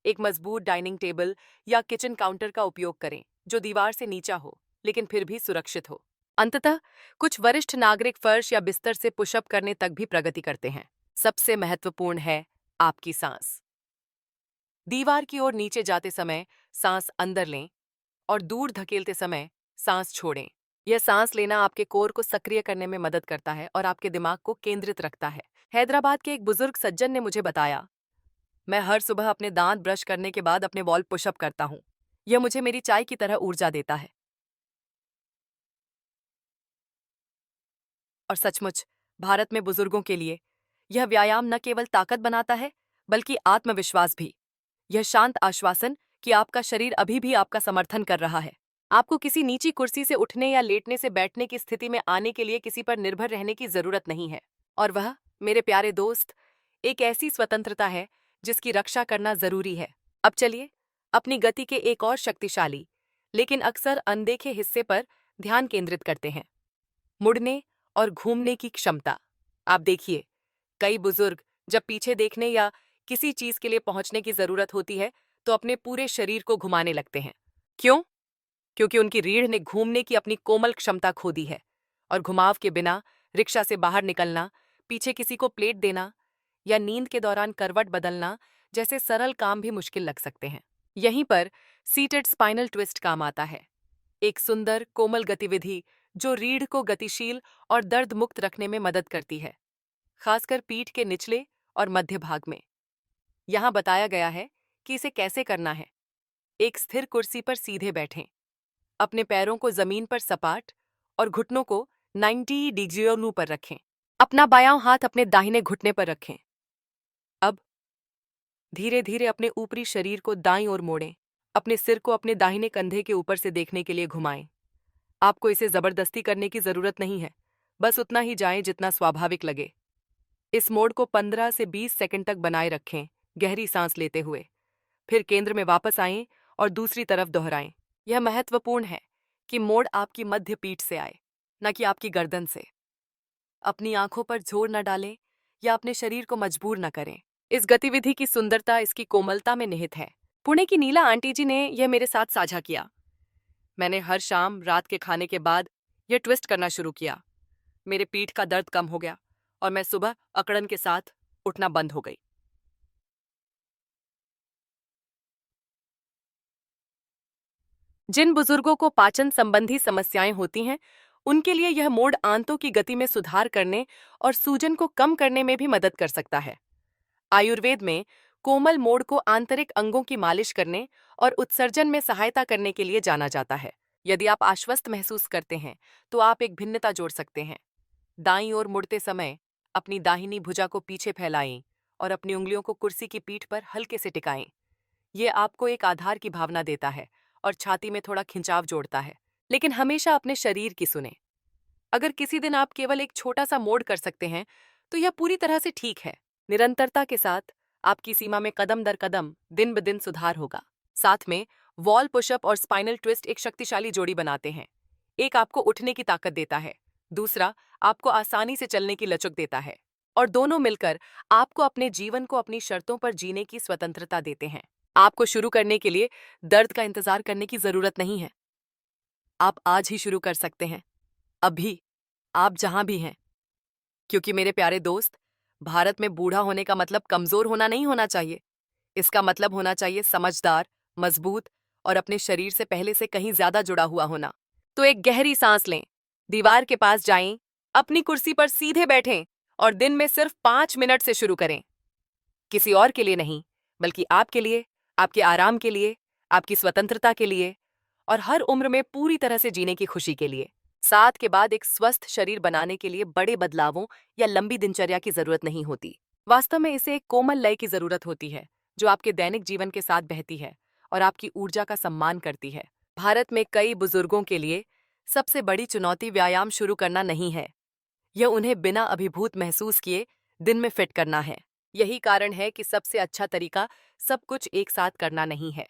एक मजबूत डाइनिंग टेबल या किचन काउंटर का उपयोग करें जो दीवार से नीचा हो लेकिन फिर भी सुरक्षित हो। अंततः कुछ वरिष्ठ नागरिक फर्श या बिस्तर से पुशअप करने तक भी प्रगति करते हैं। सबसे महत्वपूर्ण है आपकी सांस। दीवार की ओर नीचे जाते समय सांस अंदर लें और दूर धकेलते समय सांस छोड़ें। यह सांस लेना आपके कोर को सक्रिय करने में मदद करता है और आपके दिमाग को केंद्रित रखता है। हैदराबाद के एक बुजुर्ग सज्जन ने मुझे बताया, मैं हर सुबह अपने दांत ब्रश करने के बाद अपने वॉल पुशअप करता हूँ। यह मुझे मेरी चाय की तरह ऊर्जा देता है। और सचमुच, भारत में बुजुर्गों के लिए यह व्यायाम न केवल ताकत बनाता है, बल्कि आत्मविश्वास भी। यह शांत आश्वासन कि आपका शरीर अभी भी आपका समर्थन कर रहा है। आपको किसी नीची कुर्सी से उठने या लेटने से बैठने की स्थिति में आने के लिए किसी पर निर्भर रहने की जरूरत नहीं है। और वह, मेरे प्यारे दोस्त, एक ऐसी स्वतंत्रता है जिसकी रक्षा करना जरूरी है। अब चलिए अपनी गति के एक और शक्तिशाली लेकिन अक्सर अनदेखे हिस्से पर ध्यान केंद्रित करते हैं, मुड़ने और घूमने की क्षमता। आप देखिए, कई बुजुर्ग जब पीछे देखने या किसी चीज के लिए पहुंचने की जरूरत होती है तो अपने पूरे शरीर को घुमाने लगते हैं। क्यों? क्योंकि उनकी रीढ़ ने घूमने की अपनी कोमल क्षमता खो दी है। और घुमाव के बिना रिक्शा से बाहर निकलना, पीछे किसी को प्लेट देना या नींद के दौरान करवट बदलना जैसे सरल काम भी मुश्किल लग सकते हैं। यहीं पर सीटेड स्पाइनल ट्विस्ट काम आता है, एक सुंदर कोमल गतिविधि जो रीढ़ को गतिशील और दर्द मुक्त रखने में मदद करती है, खासकर पीठ के निचले और मध्य भाग में। यहाँ बताया गया है कि इसे कैसे करना है। एक स्थिर कुर्सी पर सीधे बैठें, अपने पैरों को जमीन पर सपाट और घुटनों को 90 डिग्री पर रखें। अपना बायां हाथ अपने दाहिने घुटने पर रखें। अब धीरे धीरे अपने ऊपरी शरीर को दाईं ओर मोड़ें। अपने सिर को अपने दाहिने कंधे के ऊपर से देखने के लिए घुमाएं। आपको इसे जबरदस्ती करने की जरूरत नहीं है, बस उतना ही जाएं जितना स्वाभाविक लगे। इस मोड़ को 15 से 20 सेकंड तक बनाए रखें, गहरी सांस लेते हुए। फिर केंद्र में वापस आएं और दूसरी तरफ दोहराएं। यह महत्वपूर्ण है कि मोड़ आपकी मध्य पीठ से आए। न कि आपकी गर्दन से। अपनी आंखों पर जोर न डालें या अपने शरीर को मजबूर न करें। इस गतिविधि की सुंदरता इसकी कोमलता में निहित है। पुणे की नीला आंटी जी ने यह मेरे साथ साझा किया। मैंने हर शाम रात के खाने के बाद यह ट्विस्ट करना शुरू किया। मेरे पीठ का दर्द कम हो गया और मैं सुबह अकड़न के साथ उठना बंद हो गई। जिन बुजुर्गों को पाचन संबंधी समस्याएं होती हैं, उनके लिए यह मोड आंतों की गति में सुधार करने और सूजन को कम करने में भी मदद कर सकता है। आयुर्वेद में कोमल मोड़ को आंतरिक अंगों की मालिश करने और उत्सर्जन में सहायता करने के लिए जाना जाता है। यदि आप आश्वस्त महसूस करते हैं, तो आप एक भिन्नता जोड़ सकते हैं। दाईं ओर मुड़ते समय अपनी दाहिनी भुजा को पीछे फैलाएं और अपनी उंगलियों को कुर्सी की पीठ पर हल्के से टिकाएं। ये आपको एक आधार की भावना देता है और छाती में थोड़ा खिंचाव जोड़ता है। लेकिन हमेशा अपने शरीर की सुने। अगर किसी दिन आप केवल एक छोटा सा मोड़ कर सकते हैं, तो यह पूरी तरह से ठीक है। निरंतरता के साथ आपकी सीमा में कदम दर कदम दिन ब दिन सुधार होगा। साथ में वॉल पुशअप और स्पाइनल ट्विस्ट एक शक्तिशाली जोड़ी बनाते हैं। एक आपको उठने की ताकत देता है, दूसरा आपको आसानी से चलने की लचक देता है, और दोनों मिलकर आपको अपने जीवन को अपनी शर्तों पर जीने की स्वतंत्रता देते हैं। आपको शुरू करने के लिए दर्द का इंतजार करने की जरूरत नहीं है। आप आज ही शुरू कर सकते हैं, अभी, आप जहां भी हैं। क्योंकि मेरे प्यारे दोस्त, भारत में बूढ़ा होने का मतलब कमजोर होना नहीं होना चाहिए। इसका मतलब होना चाहिए समझदार, मजबूत और अपने शरीर से पहले से कहीं ज्यादा जुड़ा हुआ होना। तो एक गहरी सांस लें, दीवार के पास जाएं, अपनी कुर्सी पर सीधे बैठें और दिन में सिर्फ 5 मिनट से शुरू करें। किसी और के लिए नहीं, बल्कि आपके लिए, आपके आराम के लिए, आपकी स्वतंत्रता के लिए और हर उम्र में पूरी तरह से जीने की खुशी के लिए। साथ के बाद एक स्वस्थ शरीर बनाने के लिए बड़े बदलावों या लंबी दिनचर्या की जरूरत नहीं होती। वास्तव में इसे एक कोमल लय की जरूरत होती है, जो आपके दैनिक जीवन के साथ बहती है और आपकी ऊर्जा का सम्मान करती है। भारत में कई बुजुर्गों के लिए सबसे बड़ी चुनौती व्यायाम शुरू करना नहीं है, यह उन्हें बिना अभिभूत महसूस किए दिन में फिट करना है। यही कारण है कि सबसे अच्छा तरीका सब कुछ एक साथ करना नहीं है।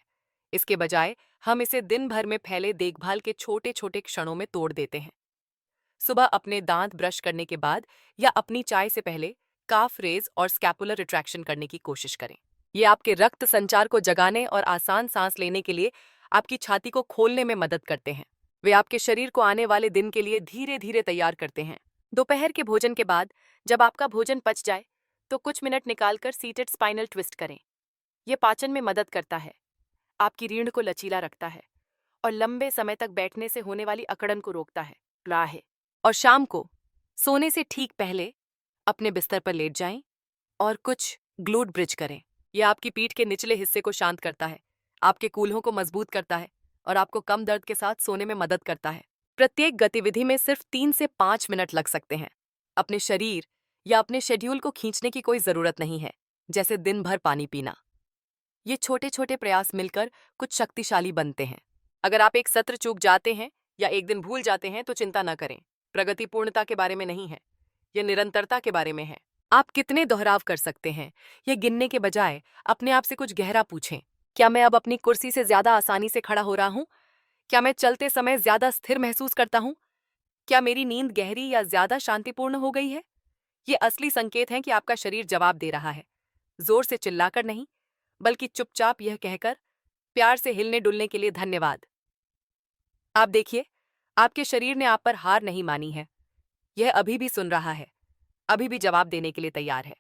इसके बजाय हम इसे दिन भर में फैले देखभाल के छोटे छोटे क्षणों में तोड़ देते हैं। सुबह अपने दांत ब्रश करने के बाद या अपनी चाय से पहले काफ रेज और स्कैपुलर रिट्रैक्शन करने की कोशिश करें। ये आपके रक्त संचार को जगाने और आसान सांस लेने के लिए आपकी छाती को खोलने में मदद करते हैं। वे आपके शरीर को आने वाले दिन के लिए धीरे धीरे तैयार करते हैं। दोपहर के भोजन के बाद जब आपका भोजन पच जाए, तो कुछ मिनट निकालकर सीटेड स्पाइनल ट्विस्ट करें। यह पाचन में मदद करता है, आपकी रीढ़ को लचीला रखता है और लंबे समय तक बैठने से होने वाली अकड़न को रोकता है। और शाम को सोने से ठीक पहले अपने बिस्तर पर लेट जाएं और कुछ ग्लूट ब्रिज करें। यह आपकी पीठ के निचले हिस्से को शांत करता है, आपके कूल्हों को मजबूत करता है और आपको कम दर्द के साथ सोने में मदद करता है। प्रत्येक गतिविधि में सिर्फ 3 से 5 मिनट लग सकते हैं। अपने शरीर या अपने शेड्यूल को खींचने की कोई जरूरत नहीं है, जैसे दिन भर पानी पीना। ये छोटे छोटे प्रयास मिलकर कुछ शक्तिशाली बनते हैं। अगर आप एक सत्र चूक जाते हैं या एक दिन भूल जाते हैं, तो चिंता न करें। प्रगति पूर्णता के बारे में नहीं है, यह निरंतरता के बारे में है। आप कितने दोहराव कर सकते हैं, यह गिनने के बजाय अपने आप से कुछ गहरा पूछें। क्या मैं अब अपनी कुर्सी से ज्यादा आसानी से खड़ा हो रहा हूं? क्या मैं चलते समय ज्यादा स्थिर महसूस करता हूं? क्या मेरी नींद गहरी या ज्यादा शांतिपूर्ण हो गई है? ये असली संकेत हैं कि आपका शरीर जवाब दे रहा है। जोर से चिल्लाकर नहीं, बल्कि चुपचाप यह कहकर, प्यार से हिलने डुलने के लिए धन्यवाद। आप देखिए, आपके शरीर ने आप पर हार नहीं मानी है। यह अभी भी सुन रहा है, अभी भी जवाब देने के लिए तैयार है।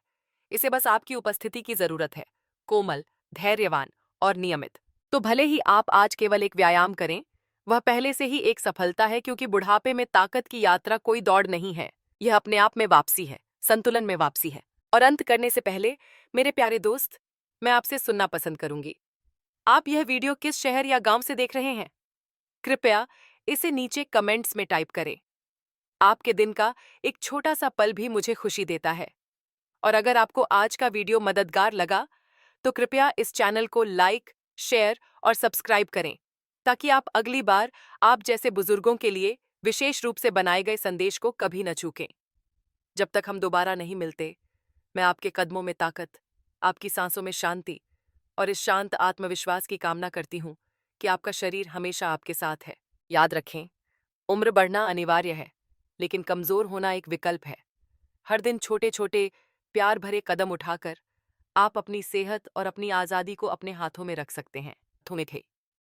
इसे बस आपकी उपस्थिति की जरूरत है, कोमल, धैर्यवान और नियमित। तो भले ही आप आज केवल एक व्यायाम करें, वह पहले से ही एक सफलता है, क्योंकि बुढ़ापे में ताकत की यात्रा कोई दौड़ नहीं है, यह अपने आप में वापसी है, संतुलन में वापसी है। और अंत करने से पहले मेरे प्यारे दोस्त, मैं आपसे सुनना पसंद करूंगी। आप यह वीडियो किस शहर या गांव से देख रहे हैं? कृपया इसे नीचे कमेंट्स में टाइप करें। आपके दिन का एक छोटा सा पल भी मुझे खुशी देता है। और अगर आपको आज का वीडियो मददगार लगा, तो कृपया इस चैनल को लाइक, शेयर और सब्सक्राइब करें, ताकि आप अगली बार आप जैसे बुजुर्गों के लिए विशेष रूप से बनाए गए संदेश को कभी न चूकें। जब तक हम दोबारा नहीं मिलते, मैं आपके कदमों में ताकत, आपकी सांसों में शांति और इस शांत आत्मविश्वास की कामना करती हूँ कि आपका शरीर हमेशा आपके साथ है। याद रखें, उम्र बढ़ना अनिवार्य है, लेकिन कमजोर होना एक विकल्प है। हर दिन छोटे छोटे प्यार भरे कदम उठाकर आप अपनी सेहत और अपनी आजादी को अपने हाथों में रख सकते हैं। हाथों में थे।